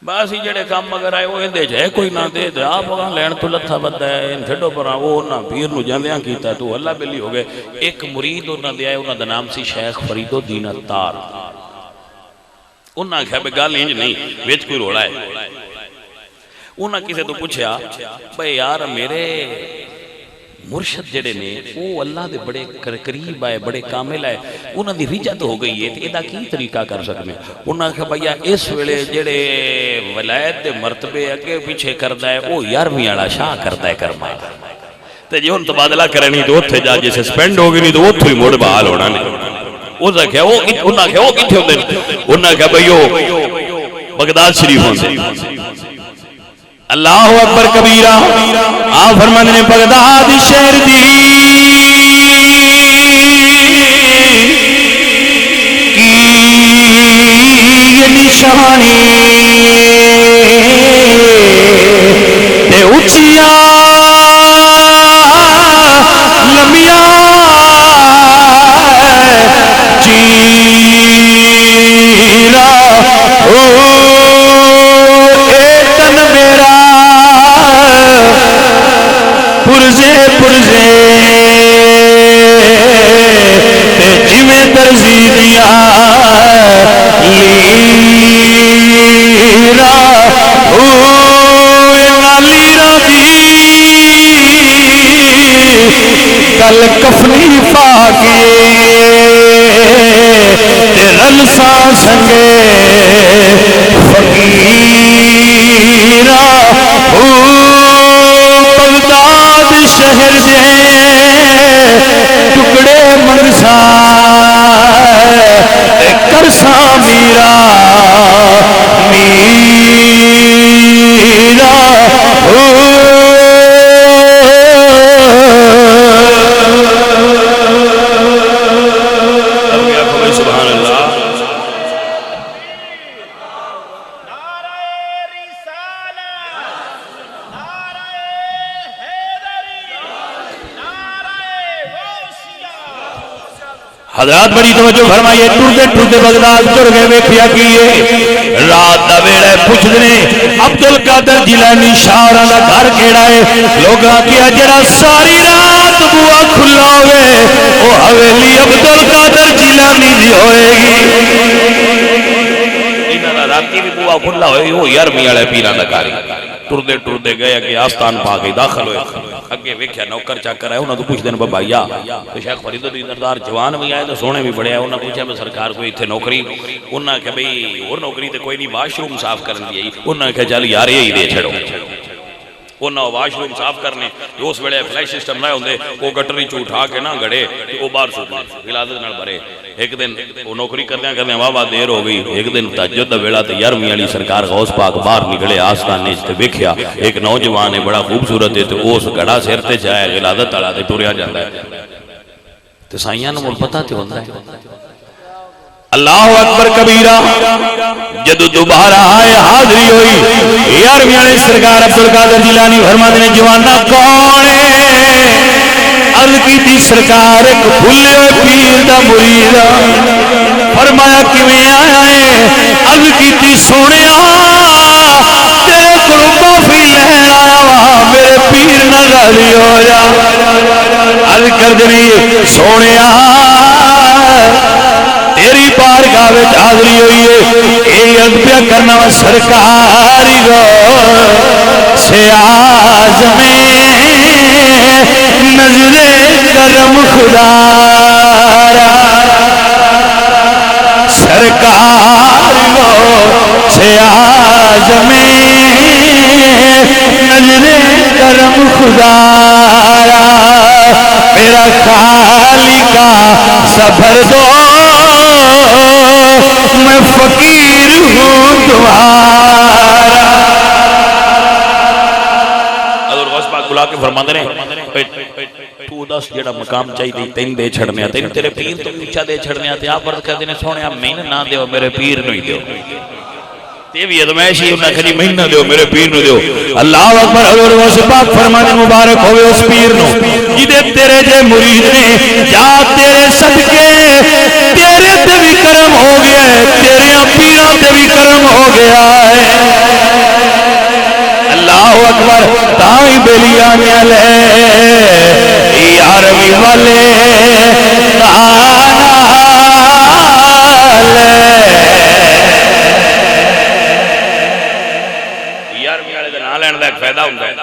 باسی جڑے کام مگر آئے وہ اندے جائے کوئی نہ دے دے آپ وہاں لین تو لتھا بدھا ہے ان چھڑو پر وہ نہ پیر نو جاندیاں کیتا ہے تو اللہ بلی ہو گئے ایک مرید انہاں دے آئے انہاں دا نام سی شیخ فرید الدین اتار انہاں کہا بے گال انج نہیں ویچ کوئی روڑا ہے انہاں کسے تو پوچھیا بھئی یار میرے مرشد جڑے نے وہ اللہ دے بڑے قریب آئے بڑے کامل آئے انہاں دی رجت ہو گئی ہے تو ایدہ کی طریقہ کر سکنے انہاں کہا بھئیا اس ویلے جڑے ولایت دے مرتبے اگے پیچھے کردہ ہے وہ یارویں آڑا شاہ کردہ ہے کرما تے جو ان تبادلہ کرنی تو اتھے جا جیسے سپینڈ ہو گئی تو اتھے موڑ بحال ہونا نہیں انہاں کہا وہ کتھے ہوندے انہاں کہا بھئیو بغداد شریف ہوندے اللہ اکبر کبیرہ آپ فرمانے نے بغداد شہر دی کی یہ نشانی تے اچھیا لمیاں چیرہ ایتن میرا پرزے پرزے تے جمیں درزی دیا لیرہ لیرہ دی کل کفنی پاکے تے رلسا سنگے فقیرہ بغداد شہر دے ٹکڑے منسا کرسا میرا میرا سبحان اللہ حضرات بڑی توجہ فرمائیے ٹرتے ٹرتے بغداد چڑھ گئے ویکھیا کیے رات دا ویلے پوچھ دے عبدالقادر جیلانی شاہ دا گھر کیڑا ہے لوگاں کیا جڑا ساری رات بوا کھلا ہوئے او حویلی عبدالقادر جیلانی دی ہوئے گی انہاں دا راتی بھی بوا کھلا ہوئے او یارمی والے پیراں دا گھر ٹردے ٹردے گئے کہ آستان پا کے داخل ہوئے اگے ویکھیا نوکر چاکر ہے انہاں تو پوچھ دین بابا یا شیخ فرید الدین اتار جوان بھی آئے تو سونے بھی بڑے ہیں انہاں پوچھا میں سرکار کوئی ایتھے نوکری انہاں کہ بھئی اور نوکری تے کوئی نہیں واش روم صاف کرن دی انہاں کہ چل یار یہی دے چھڑو انہاں واش روم صاف کرنے اس ویلے فلیش سسٹم نہ ہوندے وہ گٹری چ اٹھا کے نہ گڑے وہ باہر سٹنے ولادت نال بھرے ایک دن وہ نوکری کردیاں واہ دیر ہو گئی ایک دن تہجد دا ویلا تے یارمی والی سرکار غوث پاک باہر نکلے آستانے تے ویکھیا ایک نوجوان ہے بڑا خوبصورت ہے تے اس گڑا سر تے جائے ولادت والا تے ٹریا جاندا ہے تے سائیاں نوں پتہ تے ہوندا ہے اللہ اکبر کبیرہ جدو دوبارہ آئے حاضری ہوئی یارمی والی سرکار عبدالقادر جیلانی فرماتے ہیں جوانا کون ہے عرض کی تھی سرکار ایک بھلے پیر دا مرید فرمایا کیویں آیا ہے عرض کی تھی سونے تیرے کو معافی لہن آیا وہاں میرے پیر نہ غالی ہو جا عرض کر دنی سونے تیری بارگاہ وچ حاضری ہوئی ہے اے عرض کرنا سرکاری گو سے آزمیں نظر کرم خدا سرکار لو سے آزم نظر کرم خدا میرا خالقہ سفر دو میں فقیر ہوں تمہارا. حضور غوث پاک بلا کے فرماندے نے تو دس جڑا مقام چاہیے تین دے چھڑنے تین تیرے پیر تو اونچا دے چھڑنے تے آپ عرض کردے نے سونیا مین نہ دیو میرے پیر نو ہی دیو تے بھی ادمائشی انہاں کہی مین نہ دیو میرے پیر نو دیو. اللہ اکبر. حضور غوث پاک فرمانے مبارک ہوئے اس پیر نو جدے تیرے جے مرید نے جا تیرے صدقے تیرے تے بھی کرم ہو گیا ہے تیرے پیراں تے بھی کرم ہو گیا ہے. اللہ اکبر. تائی بیلیاں لے یارویں والے فائدہ ہوتا ہے.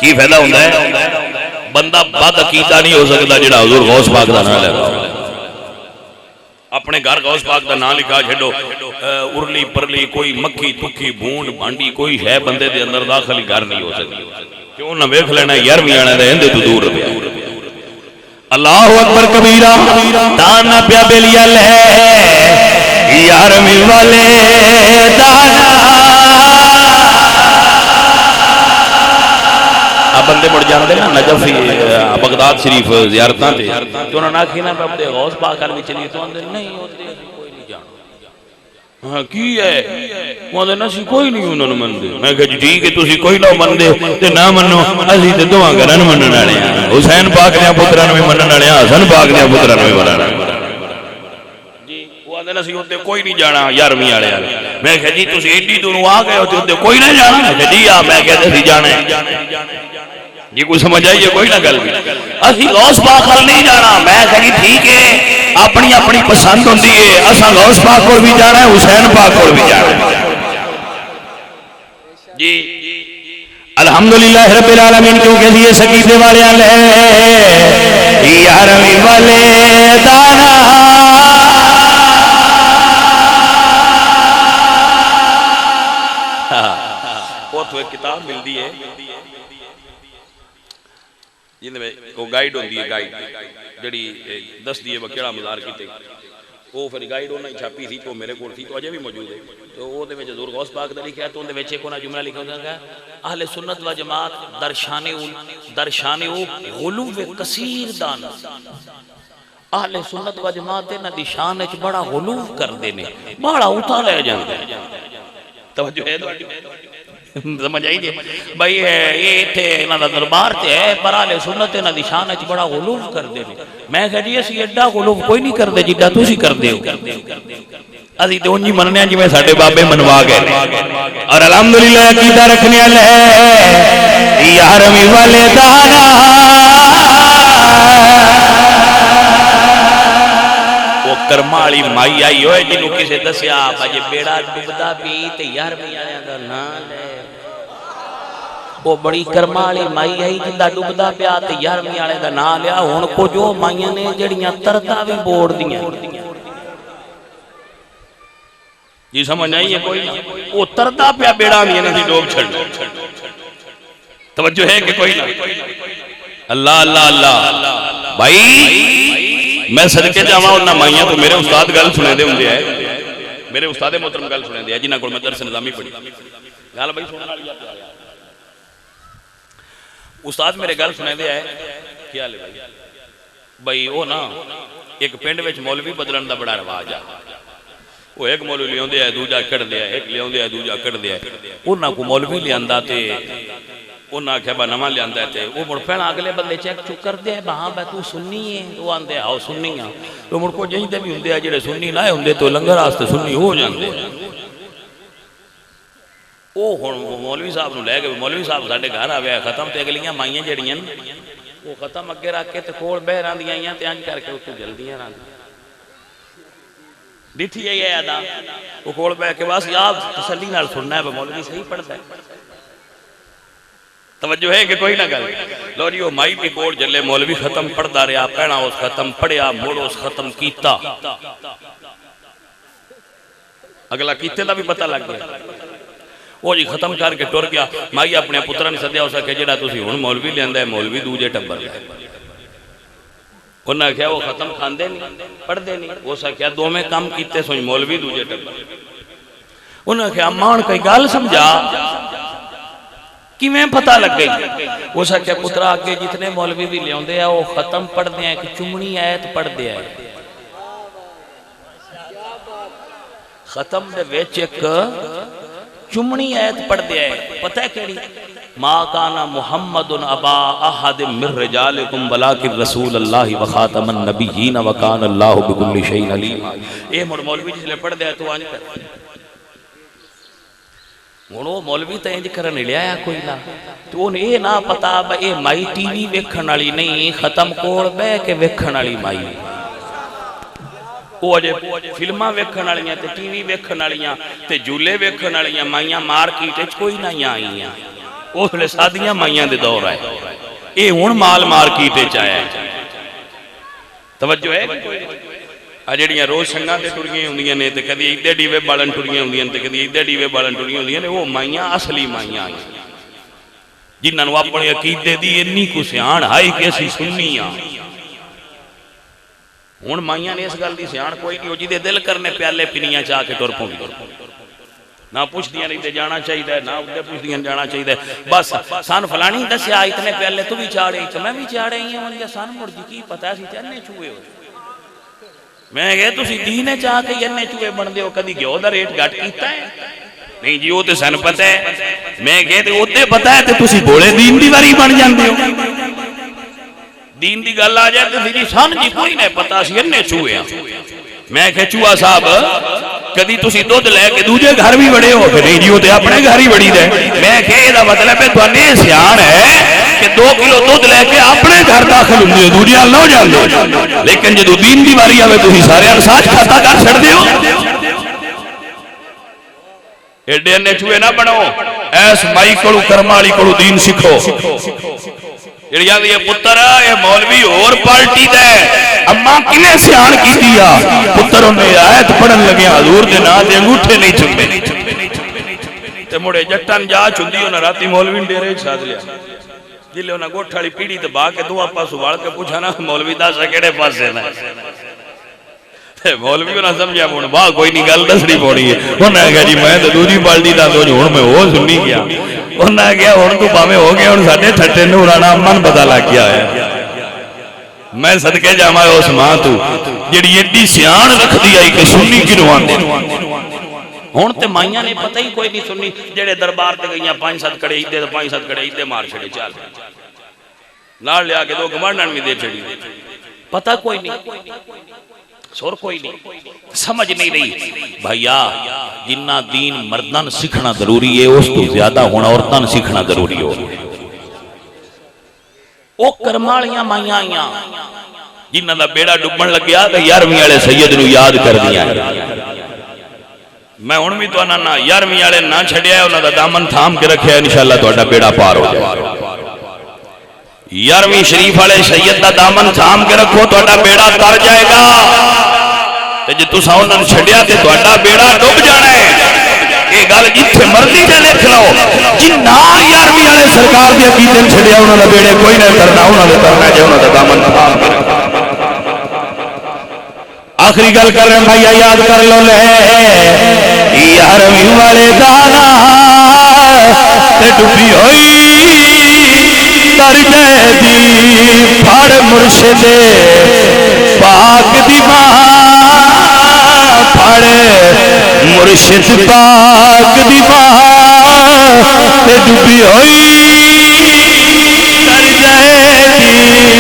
کی فائدہ ہوتا ہے؟ بندہ بد عقیدہ نہیں ہو سکتا جڑا حضور غوث پاک دا نام لے رہا. اپنے گھر غوث پاک دا نام لکھا چھڈو ارلی پرلی کوئی مکھی تکھی بھونڈ بھانڈی کوئی ہے بندے دے اندر داخل ہی گھر نہیں ہو سکتی. کیوں نہ ویکھ لینا 11ویں آنے دے اندے تو دور پیا. اللہ اکبر کبیرہ. دانا پیا بیلیا لے 11ویں والے دانا. بندے مڑ جاندے نا نجف بغداد شریف زیارتاں تے تو انہاں نے آکھی نا بابے غوث پاک ال وچ چلی تو اندر نہیں اوتے کوئی نہیں جانا. ہاں کی ہے وہ نا سی کوئی نہیں انہاں نوں مندے. میں کہ ٹھیک ہے تسی کوئی نہ مندے تے نہ منو اسی تے دوواں گھراں نوں منن والے ہاں. حسین پاک دے پتراں نوں وی منن والے ہاں حسن پاک دے پتراں نوں وی منن والے جی. وہ آندے نا سی اوتے کوئی نہیں جانا 11ویں والے. میں کہ جی تسی ایڈی دوروں آ گئے ہو تے اوتے کوئی نہ جانا. میں کہ جی آ میں کہتے سی جانا ہے جی. کوئی سمجھ آئیے کوئی نہ گل بھی اسی غوث پاک کول نہیں جانا. میں کہی ٹھیک ہے اپنی اپنی پسند ہوندی ہے. اساں غوث پاک کول بھی جانا ہے حسین پاک کول بھی جانا ہے جی. الحمدللہ رب العالمین. کیونکہ یہ سکیتے والے لے 11ویں والے دانا وہ تو ایک کتاب ملتی ہے جن میں وہ گائیڈ ہوندی ہے گائیڈ جڑی دس دیے وکیڑا مزار کیتے وہ پھر گائیڈ انہاں چھاپی تھی تو میرے کول تھی تو اجے بھی موجود ہے. تو وہ دے وچ حضور غوث پاک دا لکھیا تو اون دے وچ ایک جملہ لکھا ہوندا ہے اہل سنت و جماعت درشان غلو کثیر دان. اہل سنت و جماعت انہاں دی شان وچ بڑا غلو کردے نے بڑا اونچا لے جاندے. توجہ ہے سمجھ آئی جی بھائی یہ اتنے انہاں دا دربار تے ہے پر اہل سنت انہاں دی شان وچ بڑا غلو کردے نے. میں کہ جی اسی ایڈا غلو کوئی نہیں کردے جڈا تسی کردے ہو. اسی تے اونجی مننے جویں ساڈے بابے منوا گئے نے. اور الحمدللہ عقیدہ رکھنے والے 11ویں والے دانا وہ کرما والی مائی آئی ہوئے جنوں کسے دسیا بھائی بیڑا ڈبدا پی تے 11ویں آیا دا نام لے. وہ بڑی کرما والی مائی آئی جندا ڈبدا پیا تے 11ویں والے دا نام لیا. ہن کو جو مائیاں نے جڑیاں تردا وی بوڑ دیاں جی سمجھ آئی ہے کوئی نہ وہ تردا پیا بیڑا بھی انہاں دی ڈوب چھڑ. توجہ ہے کہ کوئی نہ. اللہ اللہ اللہ بھائی میں صدقے جاواں انہاں مائیاں تو میرے استاد گل سنے دے ہوندے ہے. میرے استاد محترم گل سنے دے جنہاں کول میں درس نظامی پڑھی گل بھائی سنن والی ہے. استاد میرے گل سنے دے ہے کیا لے بھائی وہ نا ایک پنڈ وچ مولوی بدلن دا بڑا رواج ہے. وہ ایک مولوی لیاندے ہے دوجا کڈ دے ہے ایک لیاندے ہے دوجا کڈ دے ہے. انہاں کو مولوی لیاندا تے انہاں آکھیا با نواں لیاندا تے وہ مڑ پہلا اگلے بندے چیک چک کردے ہے ہاں بھائی تو سنی ہے وہ آندے ہاں سنی ہاں. تو مڑ کو جہیں تے بھی ہوندے ہے جڑے سنی لائے ہوندے تو لنگر واسطے سنی ہو جاندے. وہ ہن مولوی صاحب نو لے کے مولوی صاحب ساڈے گھر آوے ختم تے اگلیاں مائیاں جڑیاں وہ ختم اگے رکھ کے تے کول بہ راندیاں آئیاں تے انج کر کے اوتے جلدیاں راندیاں دیٹھی ہے یہ ادا. وہ کول بہ کے بس آپ تسلی نال سننا ہے مولوی صحیح پڑھتا ہے. توجہ ہے کہ کوئی نہ گل لو جی وہ مائی بھی کول جلے مولوی ختم پڑھدا رہا پہنا اس ختم پڑھیا مڑ اس ختم کیتا اگلا کیتے دا بھی پتہ لگ گیا وہ جی ختم کر کے ٹر گیا مائی اپنے پترا نے سدیا اس کہ جڑا تسی ہن مولوی لیندا ہے مولوی دوجے ٹبر دا انہاں کہیا وہ ختم کھاندے نہیں پڑھدے نہیں اس کہیا دوویں کام کیتے سوئی مولوی دوجے ٹبر انہاں کہیا مان کوئی گل سمجھا کیویں پتہ لگ گئی اس کہیا پترا اگے جتنے مولوی بھی لیاوندے ہیں وہ ختم پڑھدے ہیں کہ چمنی ایت پڑھدے ہیں ختم دے وچ ایک چمنی ایت پڑھ دیا ہے پتہ ہے کیڑی ما کان محمد ابا احد من رجالکم ولکن رسول اللہ وخاتم النبیین وکان اللہ بکل شیء علیم اے مولوی جس لے پڑھ دیا تو آنج کر وہ مولوی تے انج کرن لیا کوئی نہ تو ان اے نہ پتا اے مائی ٹی وی ویکھن والی نہیں ختم کول بہ کے ویکھن والی مائی وہ اجے فلماں ویکھن والیاں تے ٹی وی ویکھن والیاں تے جھولے ویکھن والیاں مائیاں مارکیٹ وچ کوئی نہ آئیاں اس لے سادیاں مائیاں دے دور آئے اے ہن مال مارکیٹ وچ آیا ہے توجہ ہے آ جڑیاں روز سنگاں تے ٹریاں ہوندیاں نے تے کدی ایدے ڈیوے بالن ٹریاں ہوندیاں تے کدی ایدے ڈیوے بالن ٹریاں ہوندیاں نے وہ مائیاں اصلی مائیاں جنہاں نوں اپنے عقیدے دی انی کو سیاں ہائی کہ اسی سنی ہاں ہن مائیاں نے اس گل دی سیاں کوئی نہیں ہو جی دے دل کرنے پیالے پینیاں چاہ کے ٹر پوندی نہ پوچھدیاں نہیں تے جانا چاہیے نہ اودے پوچھدیاں جانا چاہیے بس سان فلانی دسیا اتنے پیالے تو بھی چاہ رہی تو میں بھی چاہ رہی ہوں یا سان مڑ جی کی پتہ سی چنے چوئے ہو میں کہے تسی دینے چاہ کے یننے چوئے بن دے ہو کدی گیو دا ریٹ گھٹ کیتا ہے نہیں جی وہ تے سن پتہ ہے میں کہے تے اوتے پتہ ہے تے تسی بولے دین دی واری بن جاندے ہو دین دی گل آ جائے تو جی سان جی کوئی نہیں پتا سی اننے چوئے ہیں میں کہ چوہا صاحب کدی تسی دودھ لے کے دوجے گھر بھی بڑے ہو کہ نہیں جی وہ تے اپنے گھر ہی بڑی دے میں کہ یہ مطلب ہے توانے سیاں ہے کہ 2 کلو دودھ لے کے اپنے گھر داخل ہوندے دوجے نہ جاندے لیکن جدوں دین دی واری آوے تسی سارے انساج کھاتا کر چھڑ دیو ایڈے نے چوہے نہ بنو ایس مائی کولو کرما والی کولو دین سکھو جڑیاں یہ پتر یہ مولوی اور پارٹی دے اما کنے سیان کی دیا پتر انہیں آیت پڑھن لگے حضور دے نا دے انگوٹھے نہیں چندے تے مڑے جٹن جا چندی انہیں راتی مولوی ڈیرے ساتھ لیا جلے انہیں گوٹھاڑی پیڑی تے با کے دو آپا سوال کے پوچھا نا مولوی دا سکڑے پاس سے نا مولوی کو نہ سمجھا مون با کوئی نہیں گل دسڑی پوڑی ہے انہیں کہا جی میں تو دوسری پارٹی دا تو ہن میں وہ سنی گیا انہیں کہا ہن تو باویں ہو گیا ہن ساڈے ٹھٹے نورانا من پتہ لگ گیا ہے میں صدقے جاواں اس ماں تو جڑی ایڈی سیان رکھدی آئی کہ سنی کیوں آندے ہن تے مائیاں نے پتہ ہی کوئی نہیں سنی جڑے دربار تے گئیاں 5-7 کڑے ایدے 5-7 کڑے ایدے مار چھڑے چل نال لیا کے 2 گمانڈن بھی دے چھڑی پتہ کوئی نہیں سور کوئی نہیں سمجھ نہیں رہی بھائیا جنہ دین مردان سکھنا ضروری ہے اس تو زیادہ ہونا عورتان سکھنا ضروری ہو او کرمالیاں مائیاں آئیاں جنہ دا بیڑا ڈبن لگیا کہ 11ویں والے سید نو یاد کر دیا میں ان بھی تو آنا 11ویں والے نہ چھڑیا ہے انہاں دا دامن تھام کے رکھیا ہے انشاءاللہ تہاڈا بیڑا پار ہو جائے 11ویں شریف والے سید دا دامن تھام کے رکھو تہاڈا بیڑا تر جائے گا تے جے تساں انہاں نوں چھڈیا تے تہاڈا بیڑا ڈوب جانا ہے یہ گل جتھے مرضی تے لکھ لو جنہ 11ویں والے سرکار دی عقیدے چھڈیا انہاں دا بیڑے کوئی نہ کرنا انہاں دے کرنا جے انہاں دا دامن تھام کے رکھو آخری گل کر رہے ہیں بھائی یاد کر لو لے 11ویں والے دانا تے ڈوبی ہوئی تر دی پھڑ مرشد پاک دی ماں پھڑ مرشد پاک دی ماں تے ڈوبی ہوئی تر دی